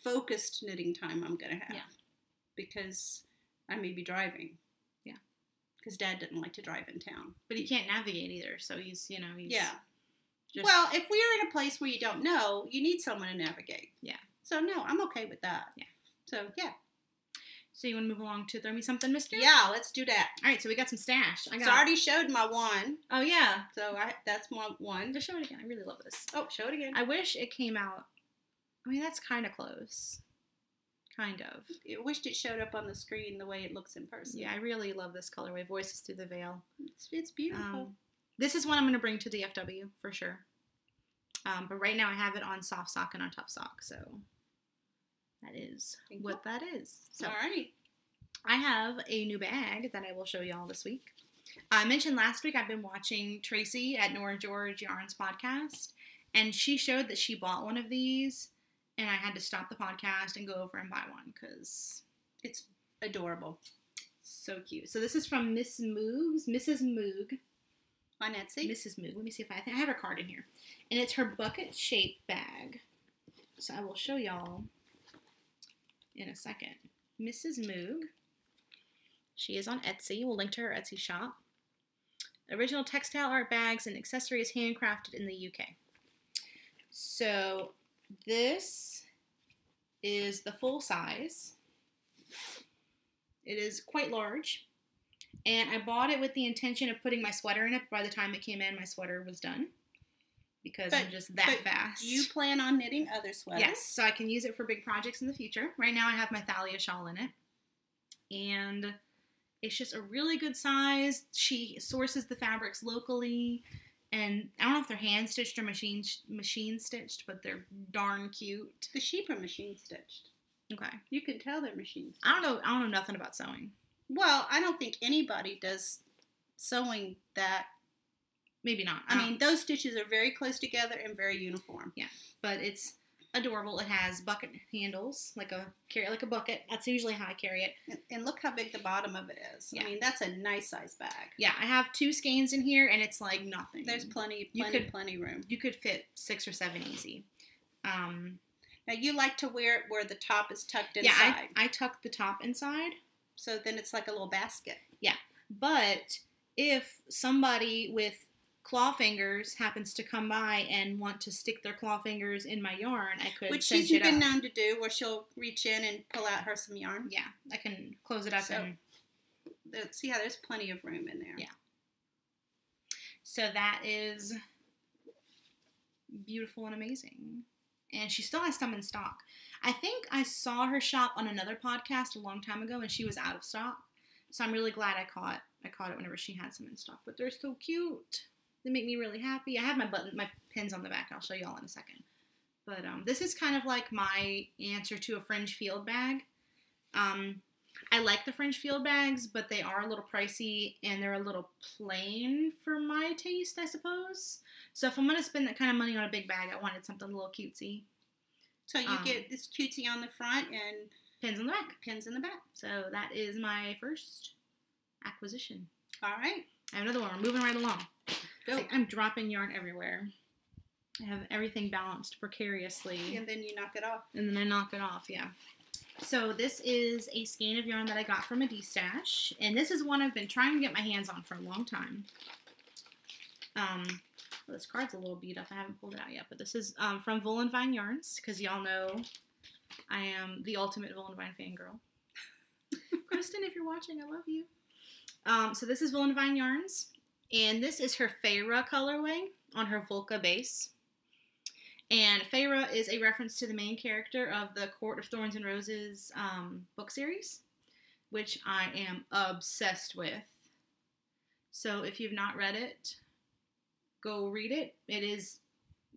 focused knitting time I'm going to have. Yeah. Because I may be driving. Yeah. Because Dad didn't like to drive in town. But he can't navigate either, so he's. Yeah. Well, if we're in a place where you don't know, you need someone to navigate. Yeah. So, no, I'm okay with that. Yeah. So, yeah. So, you want to move along to Throw Me Something, mister? Yeah, let's do that. All right, so we got some stash. I already showed my one. Oh, yeah. So, that's my one. Just show it again. I really love this. Oh, show it again. I wish it came out. I mean, that's kind of close. Kind of. I wished it showed up on the screen the way it looks in person. Yeah, I really love this colorway. Voices Through the Veil. It's beautiful. This is one I'm going to bring to the FW for sure. But right now I have it on soft sock and on tough sock, so that is what that is. So, alrighty. I have a new bag that I will show y'all this week. I mentioned last week I've been watching Tracy at Nora George Yarns podcast, and she showed that she bought one of these, and I had to stop the podcast and go over and buy one because it's adorable. So cute. So this is from Mrs. Moog. On Etsy? Mrs. Moog. Let me see if I think I have her card in here. And it's her bucket-shaped bag. So I will show y'all in a second. Mrs. Moog. She is on Etsy. We'll link to her Etsy shop. Original textile art bags and accessories handcrafted in the UK. So this is the full size. It is quite large. And I bought it with the intention of putting my sweater in it. By the time it came in, my sweater was done. Because I'm just that fast. You plan on knitting other sweaters? Yes, so I can use it for big projects in the future. Right now I have my Thalia shawl in it. And it's just a really good size. She sources the fabrics locally. And I don't know if they're hand stitched or machine stitched, but they're darn cute. The sheep are machine stitched. Okay. You can tell they're machine stitched. I don't know nothing about sewing. Well, I don't think anybody does sewing that. Maybe not. I mean, those stitches are very close together and very uniform. Yeah, but it's adorable. It has bucket handles, like a bucket. That's usually how I carry it. And look how big the bottom of it is. Yeah. I mean, that's a nice size bag. Yeah, I have 2 skeins in here, and it's like nothing. There's plenty room. You could fit 6 or 7 easy. Now, you like to wear it where the top is tucked inside. Yeah, I tuck the top inside. So then it's like a little basket. Yeah, but if somebody with claw fingers happens to come by and want to stick their claw fingers in my yarn, I could Which cinch she's it been up. known to do, where she'll reach in and pull out her some yarn. Yeah, I can close it up and... See how there's plenty of room in there. Yeah. So that is beautiful and amazing. And she still has some in stock. I think I saw her shop on another podcast a long time ago, and she was out of stock. So I'm really glad I caught it whenever she had some in stock. But they're so cute. They make me really happy. I have my pins on the back. I'll show y'all in a second. But this is kind of like my answer to a fringe field bag. I like the fringe field bags, but they are a little pricey, and they're a little plain for my taste, I suppose. So if I'm going to spend that kind of money on a big bag, I wanted something a little cutesy. So you get this cutesy on the front and pins on the back. Pins in the back. So that is my first acquisition. All right. I have another one. We're moving right along. Go. I'm dropping yarn everywhere. I have everything balanced precariously. And then you knock it off. And then I knock it off, yeah. So this is a skein of yarn that I got from a D-stash. And this is one I've been trying to get my hands on for a long time. Well, this card's a little beat up. I haven't pulled it out yet. But this is from Wool and Vine Yarns. Because y'all know I am the ultimate Wool and Vine fangirl. Kristen, if you're watching, I love you. So this is Wool and Vine Yarns. And this is her Feyre colorway on her Volca base. And Feyre is a reference to the main character of the Court of Thorns and Roses book series, which I am obsessed with. So if you've not read it, go read it. It is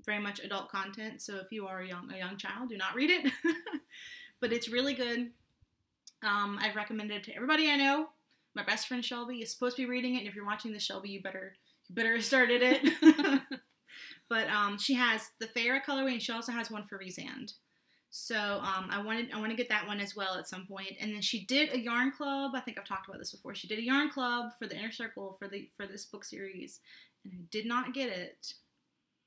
very much adult content, so if you are a young child, do not read it. But it's really good. I've recommended it to everybody I know. My best friend Shelby is supposed to be reading it, and if you're watching this, Shelby, you better have started it. But she has the Feyre colorway, and she also has one for Rhysand. So I want to get that one as well at some point. And then she did a yarn club. I think I've talked about this before. She did a yarn club for the Inner Circle for this book series, and I did not get it.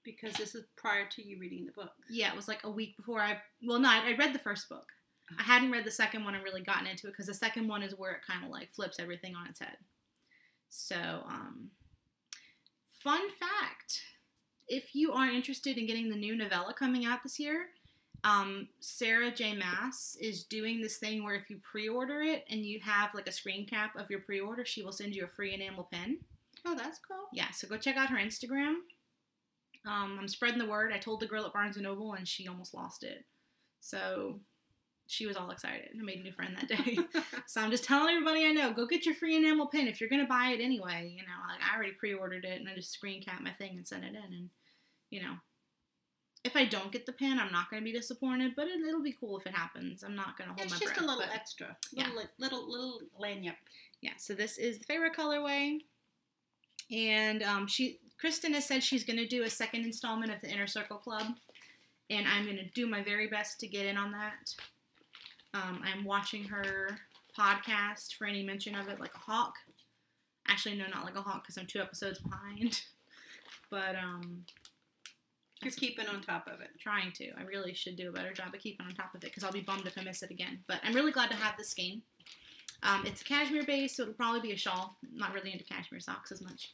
Because this is prior to you reading the book. Yeah, it was like a week before I read the first book. I hadn't read the second one and really gotten into it, because the second one is where it kind of like flips everything on its head. So, fun fact, if you are interested in getting the new novella coming out this year, Sarah J. Maas is doing this thing where if you pre-order it and you have like a screen cap of your pre-order, she will send you a free enamel pen. Oh, that's cool. Yeah, so go check out her Instagram. I'm spreading the word. I told the girl at Barnes & Noble, and she almost lost it. So she was all excited. I made a new friend that day. So I'm just telling everybody I know, go get your free enamel pen if you're going to buy it anyway. You know, like I already pre-ordered it, and I just screen cap my thing and sent it in. And, you know, if I don't get the pen, I'm not going to be disappointed, but it'll be cool if it happens. I'm not going to hold my breath. It's just a little extra. Little lanyard. Yeah, so this is the Feyre colorway. And Kristen has said she's going to do a second installment of the Inner Circle Club, and I'm going to do my very best to get in on that. I'm watching her podcast for any mention of it, like a hawk. Actually, no, not like a hawk, because I'm 2 episodes behind. But, you're keeping on top of it. Trying to. I really should do a better job of keeping on top of it, because I'll be bummed if I miss it again. But I'm really glad to have this skein. It's cashmere based, so it'll probably be a shawl. I'm not really into cashmere socks as much.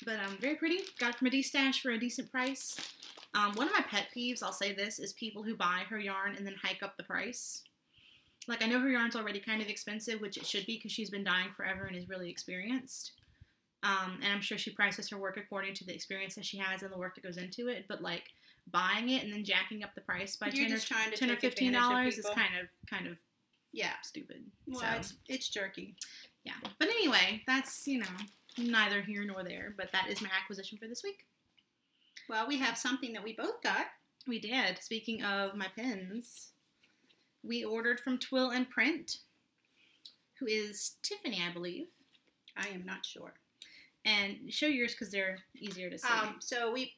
But very pretty. Got it from a D-stash for a decent price. One of my pet peeves, I'll say this, is people who buy her yarn and then hike up the price. Like, I know her yarn's already kind of expensive, which it should be because she's been dyeing forever and is really experienced. And I'm sure she prices her work according to the experience that she has and the work that goes into it. But, like, buying it and then jacking up the price by $10 or $15 is kind of yeah, stupid. Well, so, it's jerky. Yeah. But anyway, that's, neither here nor there. But that is my acquisition for this week. Well, we have something that we both got. We did. Speaking of my pins, we ordered from Twill and Print, who is Tiffany, I believe. I am not sure. And show yours because they're easier to see. So we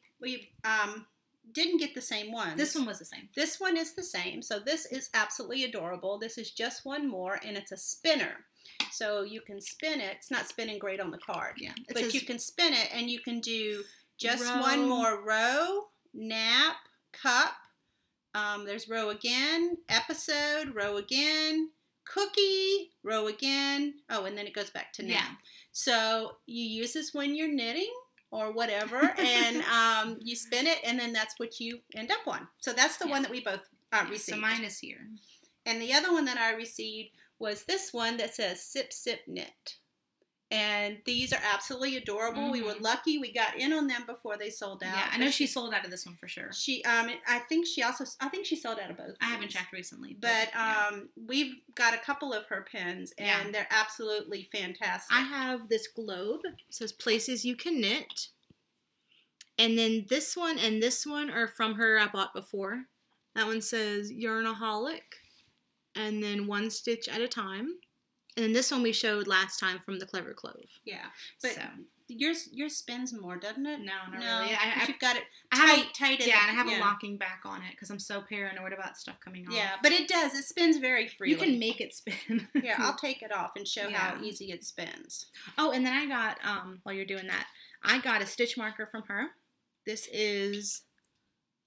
didn't get the same one. This one was the same. This one is the same. So this is absolutely adorable. This is just one more, and it's a spinner. So you can spin it. It's not spinning great on the card. Yeah. But you can spin it, and you can do just one more row, nap, cup. There's row again, episode, row again, cookie, row again. Oh, and then it goes back to nap. Yeah. So you use this when you're knitting or whatever, and you spin it, and then that's what you end up on. So that's the one that we both received. So mine is here. And the other one that I received was this one that says Sip Sip Knit. And these are absolutely adorable. Mm-hmm. We were lucky we got in on them before they sold out. Yeah, I know she sold out of this one for sure. I think she sold out of both. I haven't checked recently. But we've got a couple of her pins, and they're absolutely fantastic. I have this globe. It says places you can knit. And then this one and this one are from her I bought before. That one says Yarnaholic. And then one stitch at a time. And then this one we showed last time from the Clever Clove. Yeah. But yours spins more, doesn't it? No, not really. You've got it tight. Yeah, and I have a locking back on it because I'm so paranoid about stuff coming off. Yeah, but it does. It spins very freely. You can make it spin. Here, I'll take it off and show how easy it spins. Oh, and then I got, while you're doing that, I got a stitch marker from her. This is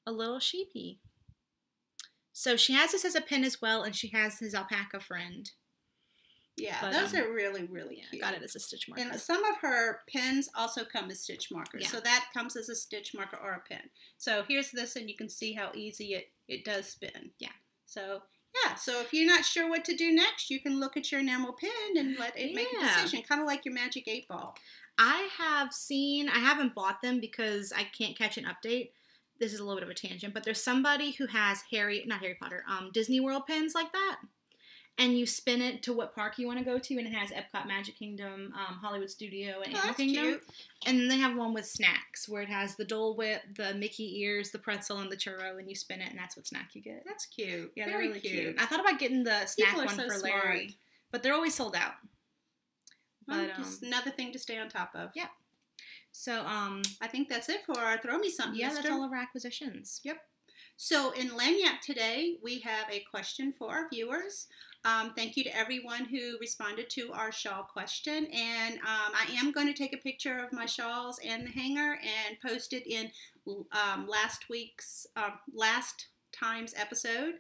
a little sheepy. So she has this as a pin as well, and she has his alpaca friend. Yeah, but, those are really, really cute. I got it as a stitch marker. And some of her pins also come as stitch markers. Yeah. So that comes as a stitch marker or a pin. So here's this, and you can see how easy it does spin. Yeah. So, so if you're not sure what to do next, you can look at your enamel pin and let it make a decision. Kind of like your Magic 8 Ball. I haven't bought them because I can't catch an update. This is a little bit of a tangent, but there's somebody who has Disney World pins like that. And you spin it to what park you want to go to, and it has Epcot, Magic Kingdom, Hollywood Studio, and Animal Kingdom. Cute. And then they have one with snacks, where it has the Dole Whip, the Mickey ears, the pretzel, and the churro, and you spin it, and that's what snack you get. That's cute. Yeah, they're really cute. I thought about getting the snack one for smart. Larry, but they're always sold out. Well, just another thing to stay on top of. Yeah. So, I think that's it for our Throw Me Something. Yeah, that's all of our acquisitions. Yep. So, in Lanyap today, we have a question for our viewers. Thank you to everyone who responded to our shawl question, and I am going to take a picture of my shawls and the hanger and post it in last time's episode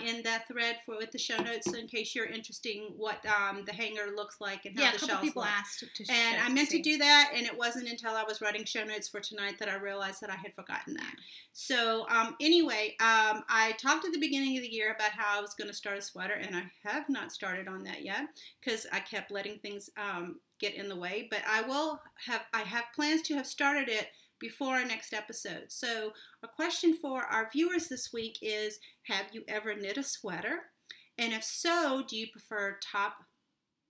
in the thread with the show notes, in case you're interested in what the hanger looks like and how the shawls look. People asked and I meant to do that, and it wasn't until I was writing show notes for tonight that I realized that I had forgotten that. So anyway, I talked at the beginning of the year about how I was going to start a sweater, and I have not started on that yet because I kept letting things get in the way. But I have plans to have started it before our next episode. So a question for our viewers this week is, have you ever knit a sweater? And if so, do you prefer top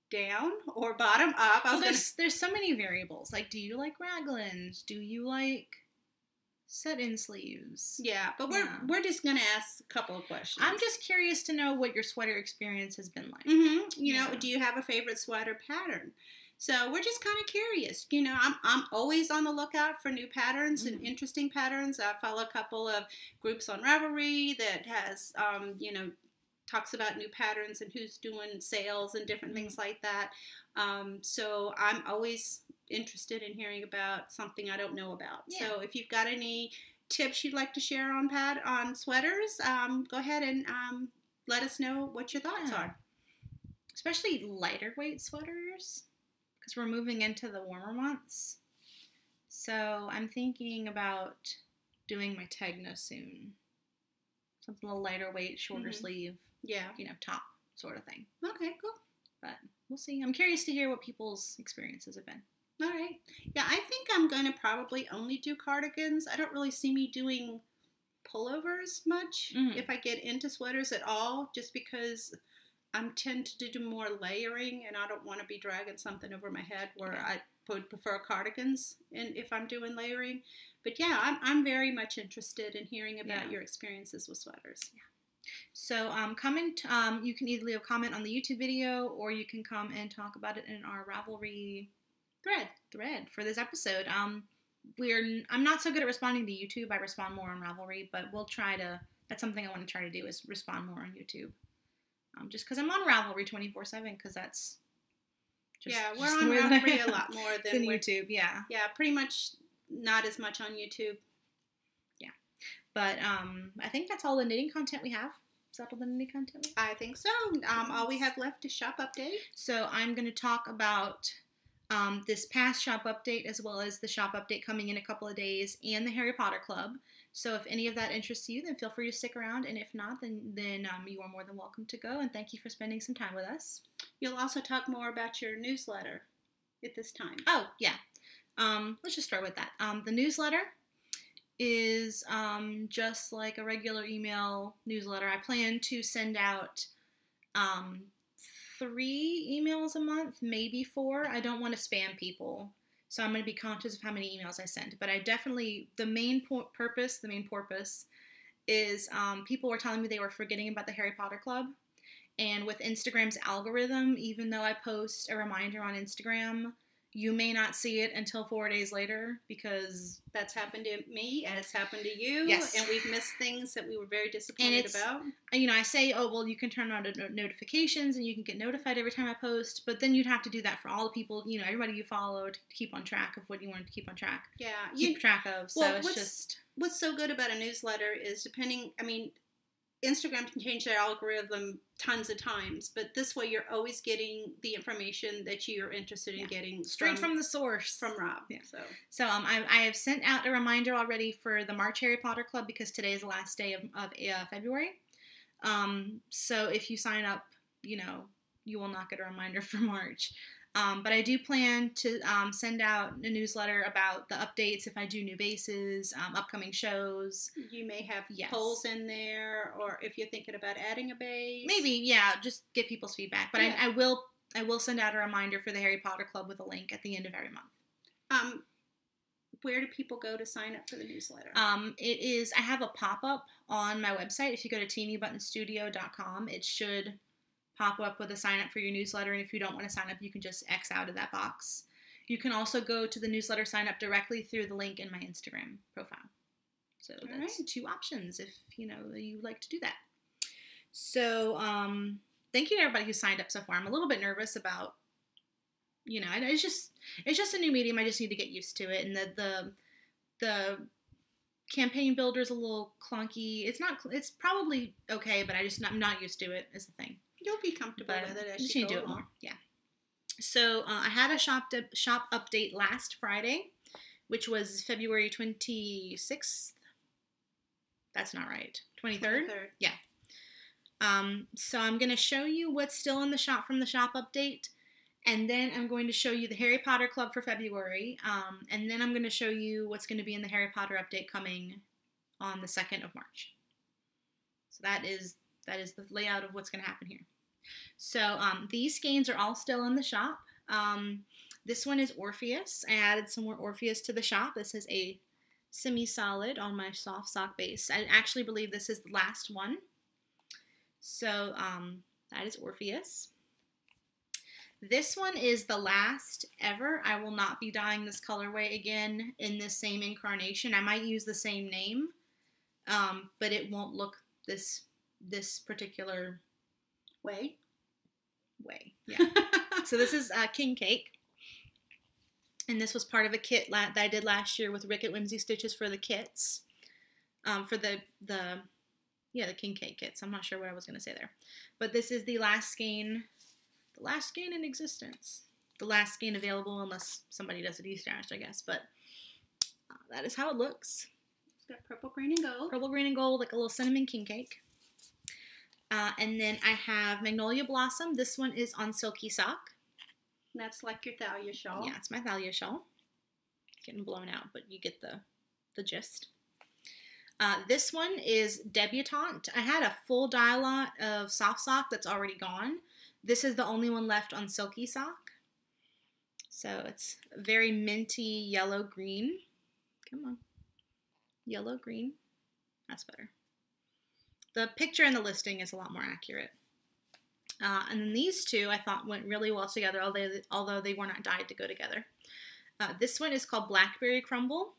down or bottom up? There's so many variables. Like, do you like raglans? Do you like set-in sleeves? Yeah, but we're just going to ask a couple of questions. I'm just curious to know what your sweater experience has been like. Mm-hmm. You know, do you have a favorite sweater pattern? So we're just kind of curious. You know, I'm always on the lookout for new patterns and interesting patterns. I follow a couple of groups on Ravelry that has, talks about new patterns and who's doing sales and different things like that. So I'm always interested in hearing about something I don't know about. Yeah. So if you've got any tips you'd like to share on sweaters, go ahead and let us know what your thoughts are. Especially lighter weight sweaters, because we're moving into the warmer months. So I'm thinking about doing my Tegna soon. Something a little lighter weight, shorter sleeve. Yeah. Top sort of thing. Okay, cool. But we'll see. I'm curious to hear what people's experiences have been. All right. Yeah, I think I'm going to probably only do cardigans. I don't really see me doing pullovers much if I get into sweaters at all, just because I tend to do more layering, and I don't want to be dragging something over my head where I would prefer cardigans and if I'm doing layering. But yeah, I'm very much interested in hearing about your experiences with sweaters. Yeah. So comment. You can either leave a comment on the YouTube video, or you can come and talk about it in our Ravelry thread for this episode. I'm not so good at responding to YouTube. I respond more on Ravelry, but we'll try to. That's something I want to try to do, is respond more on YouTube. Just because I'm on Ravelry 24/7, because that's just we're on Ravelry a lot more than YouTube. Yeah, pretty much not as much on YouTube. Yeah, but I think that's all the knitting content we have. Is that all the knitting content? I think so. All we have left is shop update. So I'm going to talk about this past shop update, as well as the shop update coming in a couple of days, and the Harry Potter Club. So if any of that interests you, then feel free to stick around, and if not, then you are more than welcome to go, and thank you for spending some time with us. You'll also talk more about your newsletter at this time. Oh, yeah. Let's just start with that. The newsletter is just like a regular email newsletter. I plan to send out 3 emails a month, maybe 4. I don't want to spam people, so I'm going to be conscious of how many emails I send. But I definitely, the main purpose is people were telling me they were forgetting about the Harry Potter Club. And with Instagram's algorithm, even though I post a reminder on Instagram, you may not see it until 4 days later, because that's happened to me and it's happened to you. Yes. And we've missed things that we were very disappointed about. I say, oh, well, you can turn on notifications and you can get notified every time I post, but then you'd have to do that for all the people, everybody you follow, to keep on track of what you wanted to keep on track. Yeah. Keep track of. So what's so good about a newsletter is Instagram can change their algorithm tons of times, but this way you're always getting the information that you're interested in getting straight from the source, from Rob. Yeah. So I have sent out a reminder already for the March Harry Potter Club, because today is the last day of February. So if you sign up, you will not get a reminder for March. But I do plan to send out a newsletter about the updates if I do new bases, upcoming shows. You may have polls in there, or if you're thinking about adding a base. Maybe, just get people's feedback. But I will send out a reminder for the Harry Potter Club with a link at the end of every month. Where do people go to sign up for the newsletter? I have a pop-up on my website. If you go to teenybuttonstudio.com, it should pop up with a sign up for your newsletter, and if you don't want to sign up, you can just X out of that box. You can also go to the newsletter sign up directly through the link in my Instagram profile. So that's 2 options if you like to do that. So thank you to everybody who signed up so far. I'm a little bit nervous about, it's just a new medium. I just need to get used to it, and the campaign builder is a little clunky. It's probably okay, but I'm not used to it is the thing. You'll be comfortable with it as you go do it more. Yeah. So I had a shop update last Friday, which was February 26th. That's not right. 23rd? Yeah. So I'm going to show you what's still in the shop from the shop update, and then I'm going to show you the Harry Potter Club for February, and then I'm going to show you what's going to be in the Harry Potter update coming on the 2nd of March. So that is the layout of what's going to happen here. So these skeins are all still in the shop. This one is Orpheus. I added some more Orpheus to the shop. This is a semi-solid on my soft sock base. I actually believe this is the last one. So that is Orpheus. This one is the last ever. I will not be dyeing this colorway again in this same incarnation. I might use the same name, but it won't look this particular Way. Yeah. So this is King Cake. And this was part of a kit that I did last year with Rick at Whimsy Stitches for the kits. For the King Cake kits. I'm not sure what I was going to say there. But this is the last skein in existence. The last skein available unless somebody does a de-stash, I guess. But that is how it looks. It's got purple, green, and gold. Purple, green, and gold, like a little cinnamon king cake. And then I have Magnolia Blossom. This one is on Silky Sock. And that's like your Thalia shawl. Yeah, it's my Thalia shawl. Getting blown out, but you get the gist. This one is Debutante. I had a full dye-lot of Soft Sock that's already gone. This is the only one left on Silky Sock. So it's very minty yellow-green. Come on. Yellow-green. That's better. The picture in the listing is a lot more accurate. And then these two I thought went really well together, although they were not dyed to go together. This one is called Blackberry Crumble.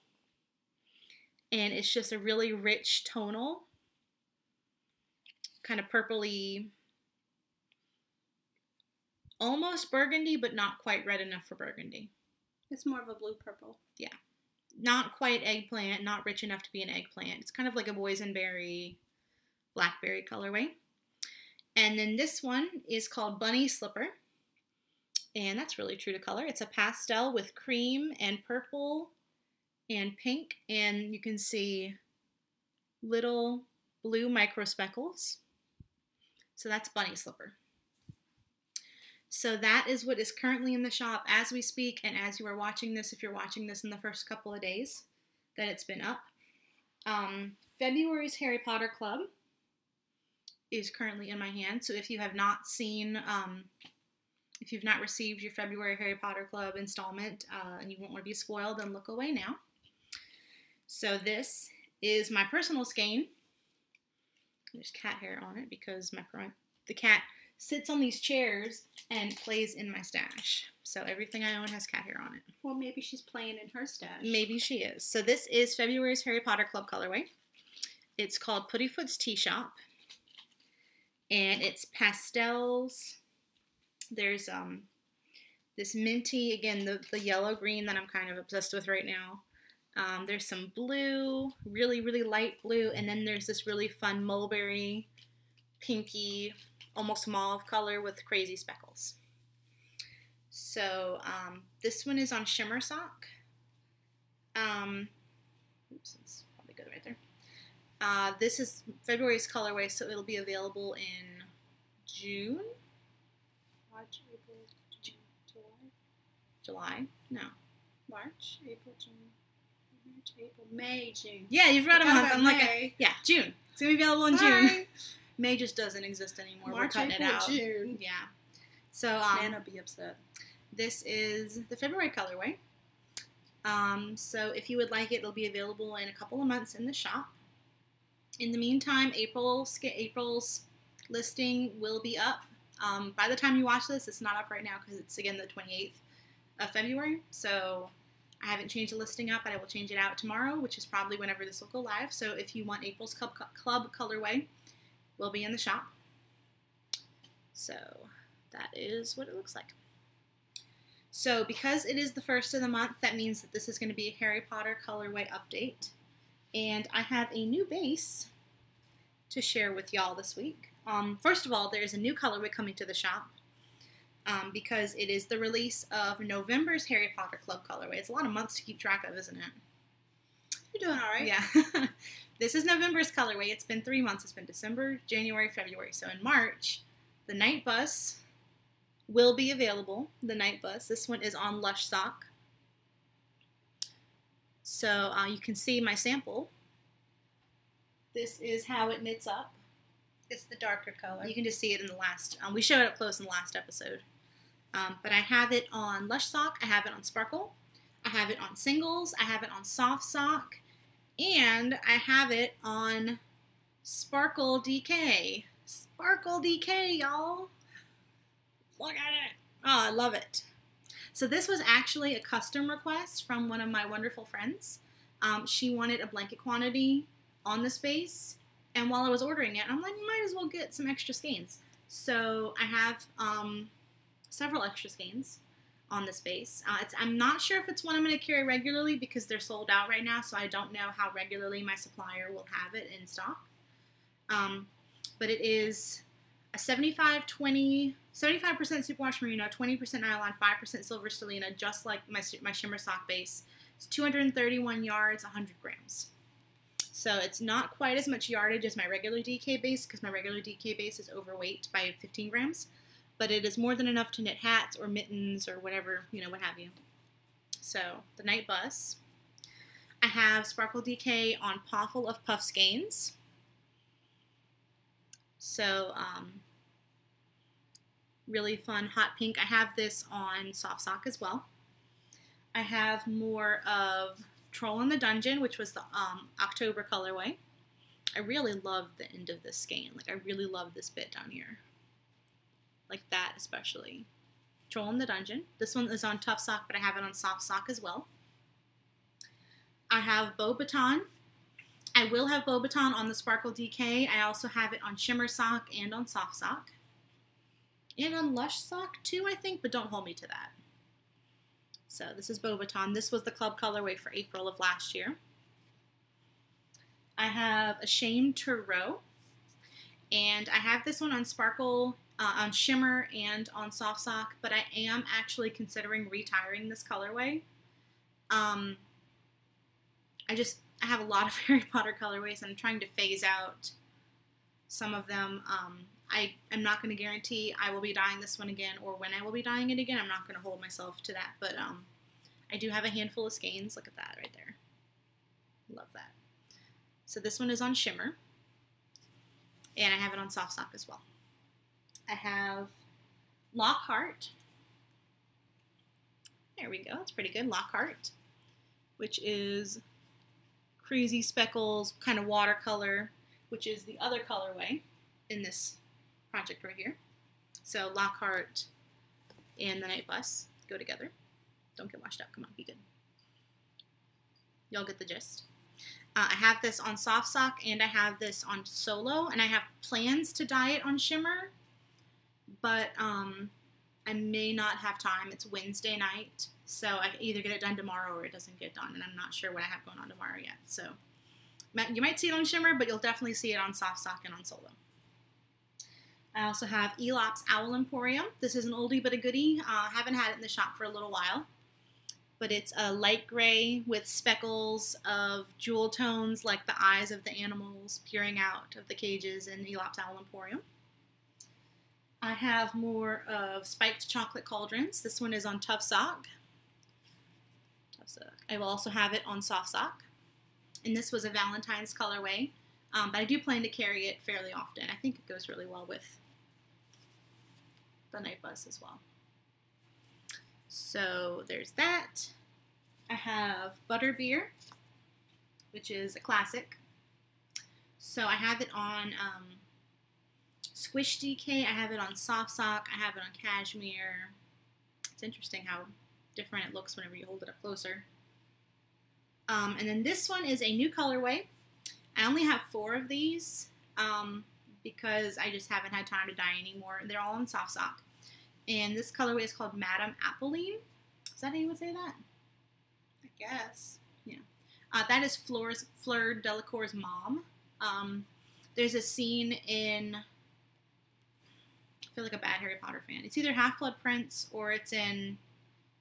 And it's just a really rich tonal. Kind of purpley. Almost burgundy, but not quite red enough for burgundy. It's more of a blue-purple. Yeah. Not quite eggplant, not rich enough to be an eggplant. It's kind of like a boysenberry, blackberry colorway. And then this one is called Bunny Slipper. And that's really true to color. It's a pastel with cream and purple and pink. And you can see little blue micro speckles. So that's Bunny Slipper. So that is what is currently in the shop as we speak and as you are watching this, if you're watching this in the first couple of days that it's been up. February's Harry Potter Club is currently in my hand. So if you have not seen, if you've not received your February Harry Potter Club installment and you won't want to be spoiled, then look away now. So this is my personal skein. There's cat hair on it because the cat sits on these chairs and plays in my stash. So everything I own has cat hair on it. Well, maybe she's playing in her stash. Maybe she is. So this is February's Harry Potter Club colorway. It's called Puttyfoot's Tea Shop. And it's pastels. There's this minty, again, the yellow-green that I'm kind of obsessed with right now. There's some blue, really, really light blue. And then there's this really fun mulberry, pinky, almost mauve color with crazy speckles. So this one is on Shimmer Sock. Oops, it's probably good right there. This is February's colorway, so it'll be available in June? March, April, June, July? No. March, April, June. March, April, May, June. Yeah, you've got a month. I'm May. yeah, June. It's going to be available in June. May just doesn't exist anymore. March, We're cutting April, it out. June. Yeah. So Nana will be upset. This is the February colorway. So if you would like it, it'll be available in a couple of months in the shop. In the meantime, April's listing will be up. By the time you watch this, it's not up right now because it's, again, the 28th of February. So I haven't changed the listing up, but I will change it out tomorrow, which is probably whenever this will go live. So if you want April's Club colorway, will be in the shop. So that is what it looks like. So because it is the first of the month, that means that this is going to be a Harry Potter colorway update. And I have a new base to share with y'all this week. First of all, there's a new colorway coming to the shop because it is the release of November's Harry Potter Club colorway. It's a lot of months to keep track of, isn't it? You're doing all right. Yeah. This is November's colorway. It's been 3 months. It's been December, January, February. So in March, the Night Bus will be available. The Night Bus. This one is on Lush Sock. So you can see my sample. This is how it knits up. It's the darker color. You can just see it in the last, we showed it up close in the last episode. But I have it on Lush Sock. I have it on Sparkle. I have it on Singles. I have it on Soft Sock. And I have it on Sparkle DK. Sparkle DK, y'all. Look at it. Oh, I love it. So this was actually a custom request from one of my wonderful friends. She wanted a blanket quantity on the space. And while I was ordering it, I'm like, might as well get some extra skeins. So I have several extra skeins on this base. I'm not sure if it's one I'm going to carry regularly because they're sold out right now, so I don't know how regularly my supplier will have it in stock. But it is a 75% superwash merino, 20% nylon, 5% silver stellina, just like my shimmer sock base. It's 231 yards, 100 grams. So it's not quite as much yardage as my regular DK base because my regular DK base is overweight by 15 grams. But it is more than enough to knit hats or mittens or whatever, what have you. So the night bus. I have Sparkle DK on Poffle of Puff Skeins. So really fun hot pink. I have this on Soft Sock as well. I have more of Troll in the Dungeon, which was the October colorway. I really love the end of this skein. Like, I really love this bit down here. Like that especially. Troll in the Dungeon. This one is on Tough Sock, but I have it on Soft Sock as well. I have Beaubaton. I will have Beaubaton on the Sparkle DK. I also have it on Shimmer Sock and on Soft Sock. And on Lush Sock too, I think, but don't hold me to that. So this is Beaubaton. This was the club colorway for April of last year. I have Ashamed to Row. And I have this one on Sparkle, on Shimmer, and on Soft Sock, but I am actually considering retiring this colorway. I have a lot of Harry Potter colorways, and I'm trying to phase out some of them. I am not going to guarantee I will be dyeing this one again or when I will be dyeing it again. I'm not going to hold myself to that, but I do have a handful of skeins. Look at that right there. Love that. So this one is on Shimmer, and I have it on Soft Sock as well. I have Lockhart. There we go. That's pretty good. Lockhart, which is Crazy Speckles, kind of watercolor, which is the other colorway in this project right here. So Lockhart and the Night Bus go together. Don't get washed up. Come on, be good. Y'all get the gist. I have this on Soft Sock and I have this on Solo, and I have plans to dye it on Shimmer, but I may not have time. It's Wednesday night, so I can either get it done tomorrow or it doesn't get done, and I'm not sure what I have going on tomorrow yet. So you might see it on Shimmer, but you'll definitely see it on Soft Sock and on Solo. I also have Elop's Owl Emporium. This is an oldie but a goodie. Haven't had it in the shop for a little while, but it's a light gray with speckles of jewel tones like the eyes of the animals peering out of the cages in Elop's Owl Emporium. I have more of Spiked Chocolate Cauldrons. This one is on Tough Sock. I will also have it on Soft Sock. And this was a Valentine's colorway, but I do plan to carry it fairly often. I think it goes really well with the Night Bus as well. So there's that. I have Butterbeer, which is a classic. So I have it on Squish DK, I have it on Soft Sock, I have it on Cashmere. It's interesting how different it looks whenever you hold it up closer. And then this one is a new colorway. I only have 4 of these because I just haven't had time to dye anymore. They're all on Soft Sock. And this colorway is called Madame Apolline. Is that how you would say that? I guess. Yeah. That is Fleur Delacour's mom. There's a scene in... I feel like a bad Harry Potter fan. It's either Half-Blood Prince or it's in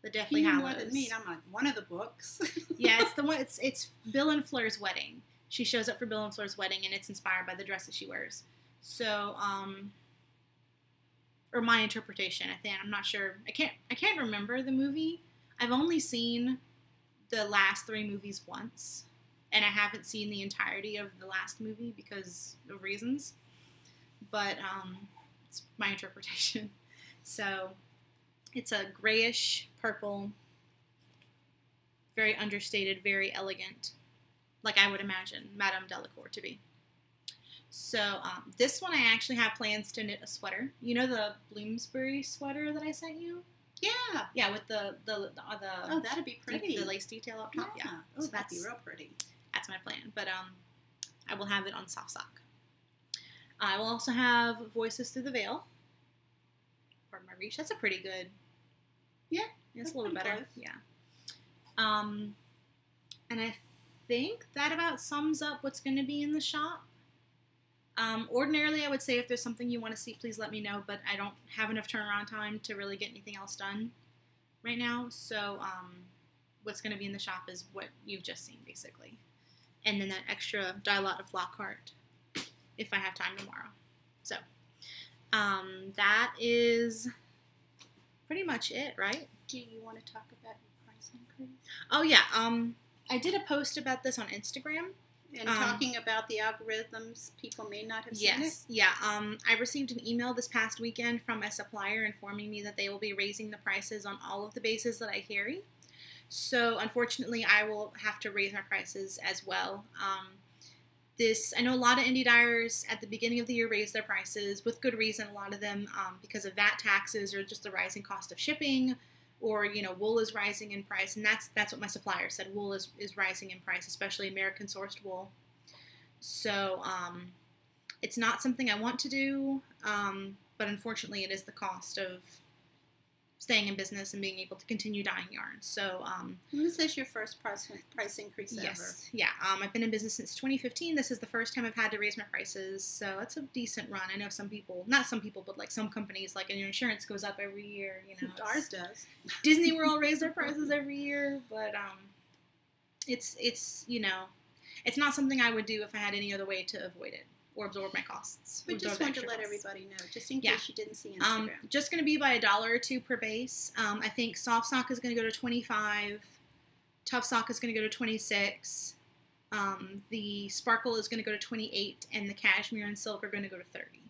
the Deathly Hallows. More than me. I'm on one of the books. Yeah, it's the one. It's Bill and Fleur's wedding. She shows up for Bill and Fleur's wedding, and it's inspired by the dresses she wears. So, or my interpretation. I think I'm not sure. I can't remember the movie. I've only seen the last 3 movies once, and I haven't seen the entirety of the last movie because of reasons. But it's my interpretation. So it's a grayish purple, very understated, very elegant, like I would imagine Madame Delacour to be. So this one I actually have plans to knit a sweater. You know the Bloomsbury sweater that I sent you? Yeah. Yeah, with the oh, that'd be pretty. The lace detail up top. Yeah. Oh, so that'd be real pretty. That's my plan. But I will have it on Soft Sock. I will also have Voices Through the Veil. part of my reach. That's a pretty good. Yeah. It's a little better. Close. Yeah. And I think that about sums up what's going to be in the shop. Ordinarily, I would say if there's something you want to see, please let me know, but I don't have enough turnaround time to really get anything else done right now. So what's going to be in the shop is what you've just seen, basically. And then that extra Dialot of Lockhart if I have time tomorrow. So that is pretty much it, right? Do you want to talk about your price increase? Oh, yeah. I did a post about this on Instagram. And talking about the algorithms, people may not have seen it. Yes, yeah. I received an email this past weekend from a supplier informing me that they will be raising the prices on all of the bases that I carry. So, unfortunately, I will have to raise my prices as well. I know a lot of indie dyers at the beginning of the year raised their prices with good reason. A lot of them because of VAT taxes or just the rising cost of shipping, or wool is rising in price, and that's what my supplier said. Wool is rising in price, especially American sourced wool. So it's not something I want to do, but unfortunately, it is the cost of staying in business and being able to continue dyeing yarns. So this is your first price increase ever. Yes, yeah. I've been in business since 2015. This is the first time I've had to raise my prices, so it's a decent run. I know some people, not some people, but like some companies, like your insurance goes up every year. Ours does. Disney World raise their prices every year, but it's not something I would do if I had any other way to avoid it or absorb my costs. We just wanted to let everybody know, just in case you didn't see Instagram. Just going to be by $1 or $2 per base. I think soft sock is going to go to $25. Tough sock is going to go to $26. The sparkle is going to go to $28, and the cashmere and silk are going to go to $30.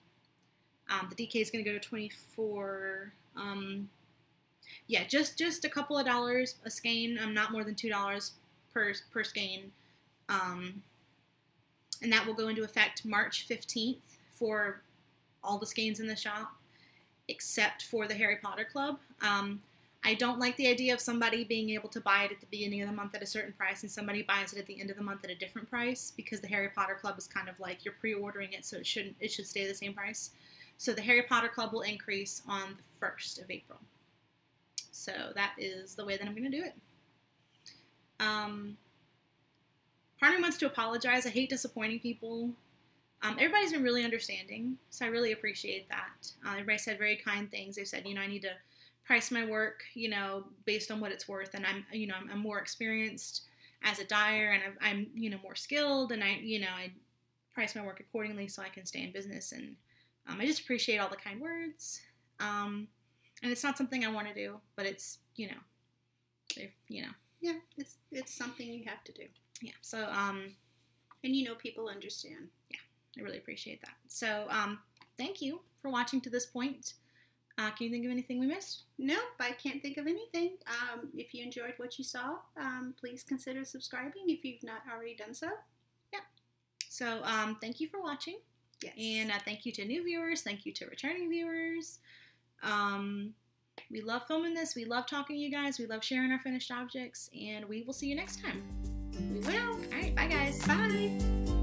The DK is going to go to $24. Yeah, just a couple of dollars a skein. Not more than $2 per skein. And that will go into effect March 15th for all the skeins in the shop, except for the Harry Potter Club. I don't like the idea of somebody being able to buy it at the beginning of the month at a certain price and somebody buys it at the end of the month at a different price, because the Harry Potter Club is kind of like you're pre-ordering it, so it should stay the same price. So the Harry Potter Club will increase on the 1st of April. So that is the way that I'm going to do it. Part of me wants to apologize. I hate disappointing people. Everybody's been really understanding, so I really appreciate that. Everybody said very kind things. They said, I need to price my work, based on what it's worth, and I'm more experienced as a dyer, and I'm more skilled, and I price my work accordingly so I can stay in business. And I just appreciate all the kind words. And it's not something I want to do, but it's Yeah, it's something you have to do. Yeah, so, and people understand. Yeah, I really appreciate that. So, thank you for watching to this point. Can you think of anything we missed? Nope, I can't think of anything. If you enjoyed what you saw, please consider subscribing if you've not already done so. Yeah. So, thank you for watching. Yes. And thank you to new viewers. Thank you to returning viewers. We love filming this. We love talking to you guys. We love sharing our finished objects. And we will see you next time. We will. All right. Bye, guys. Bye.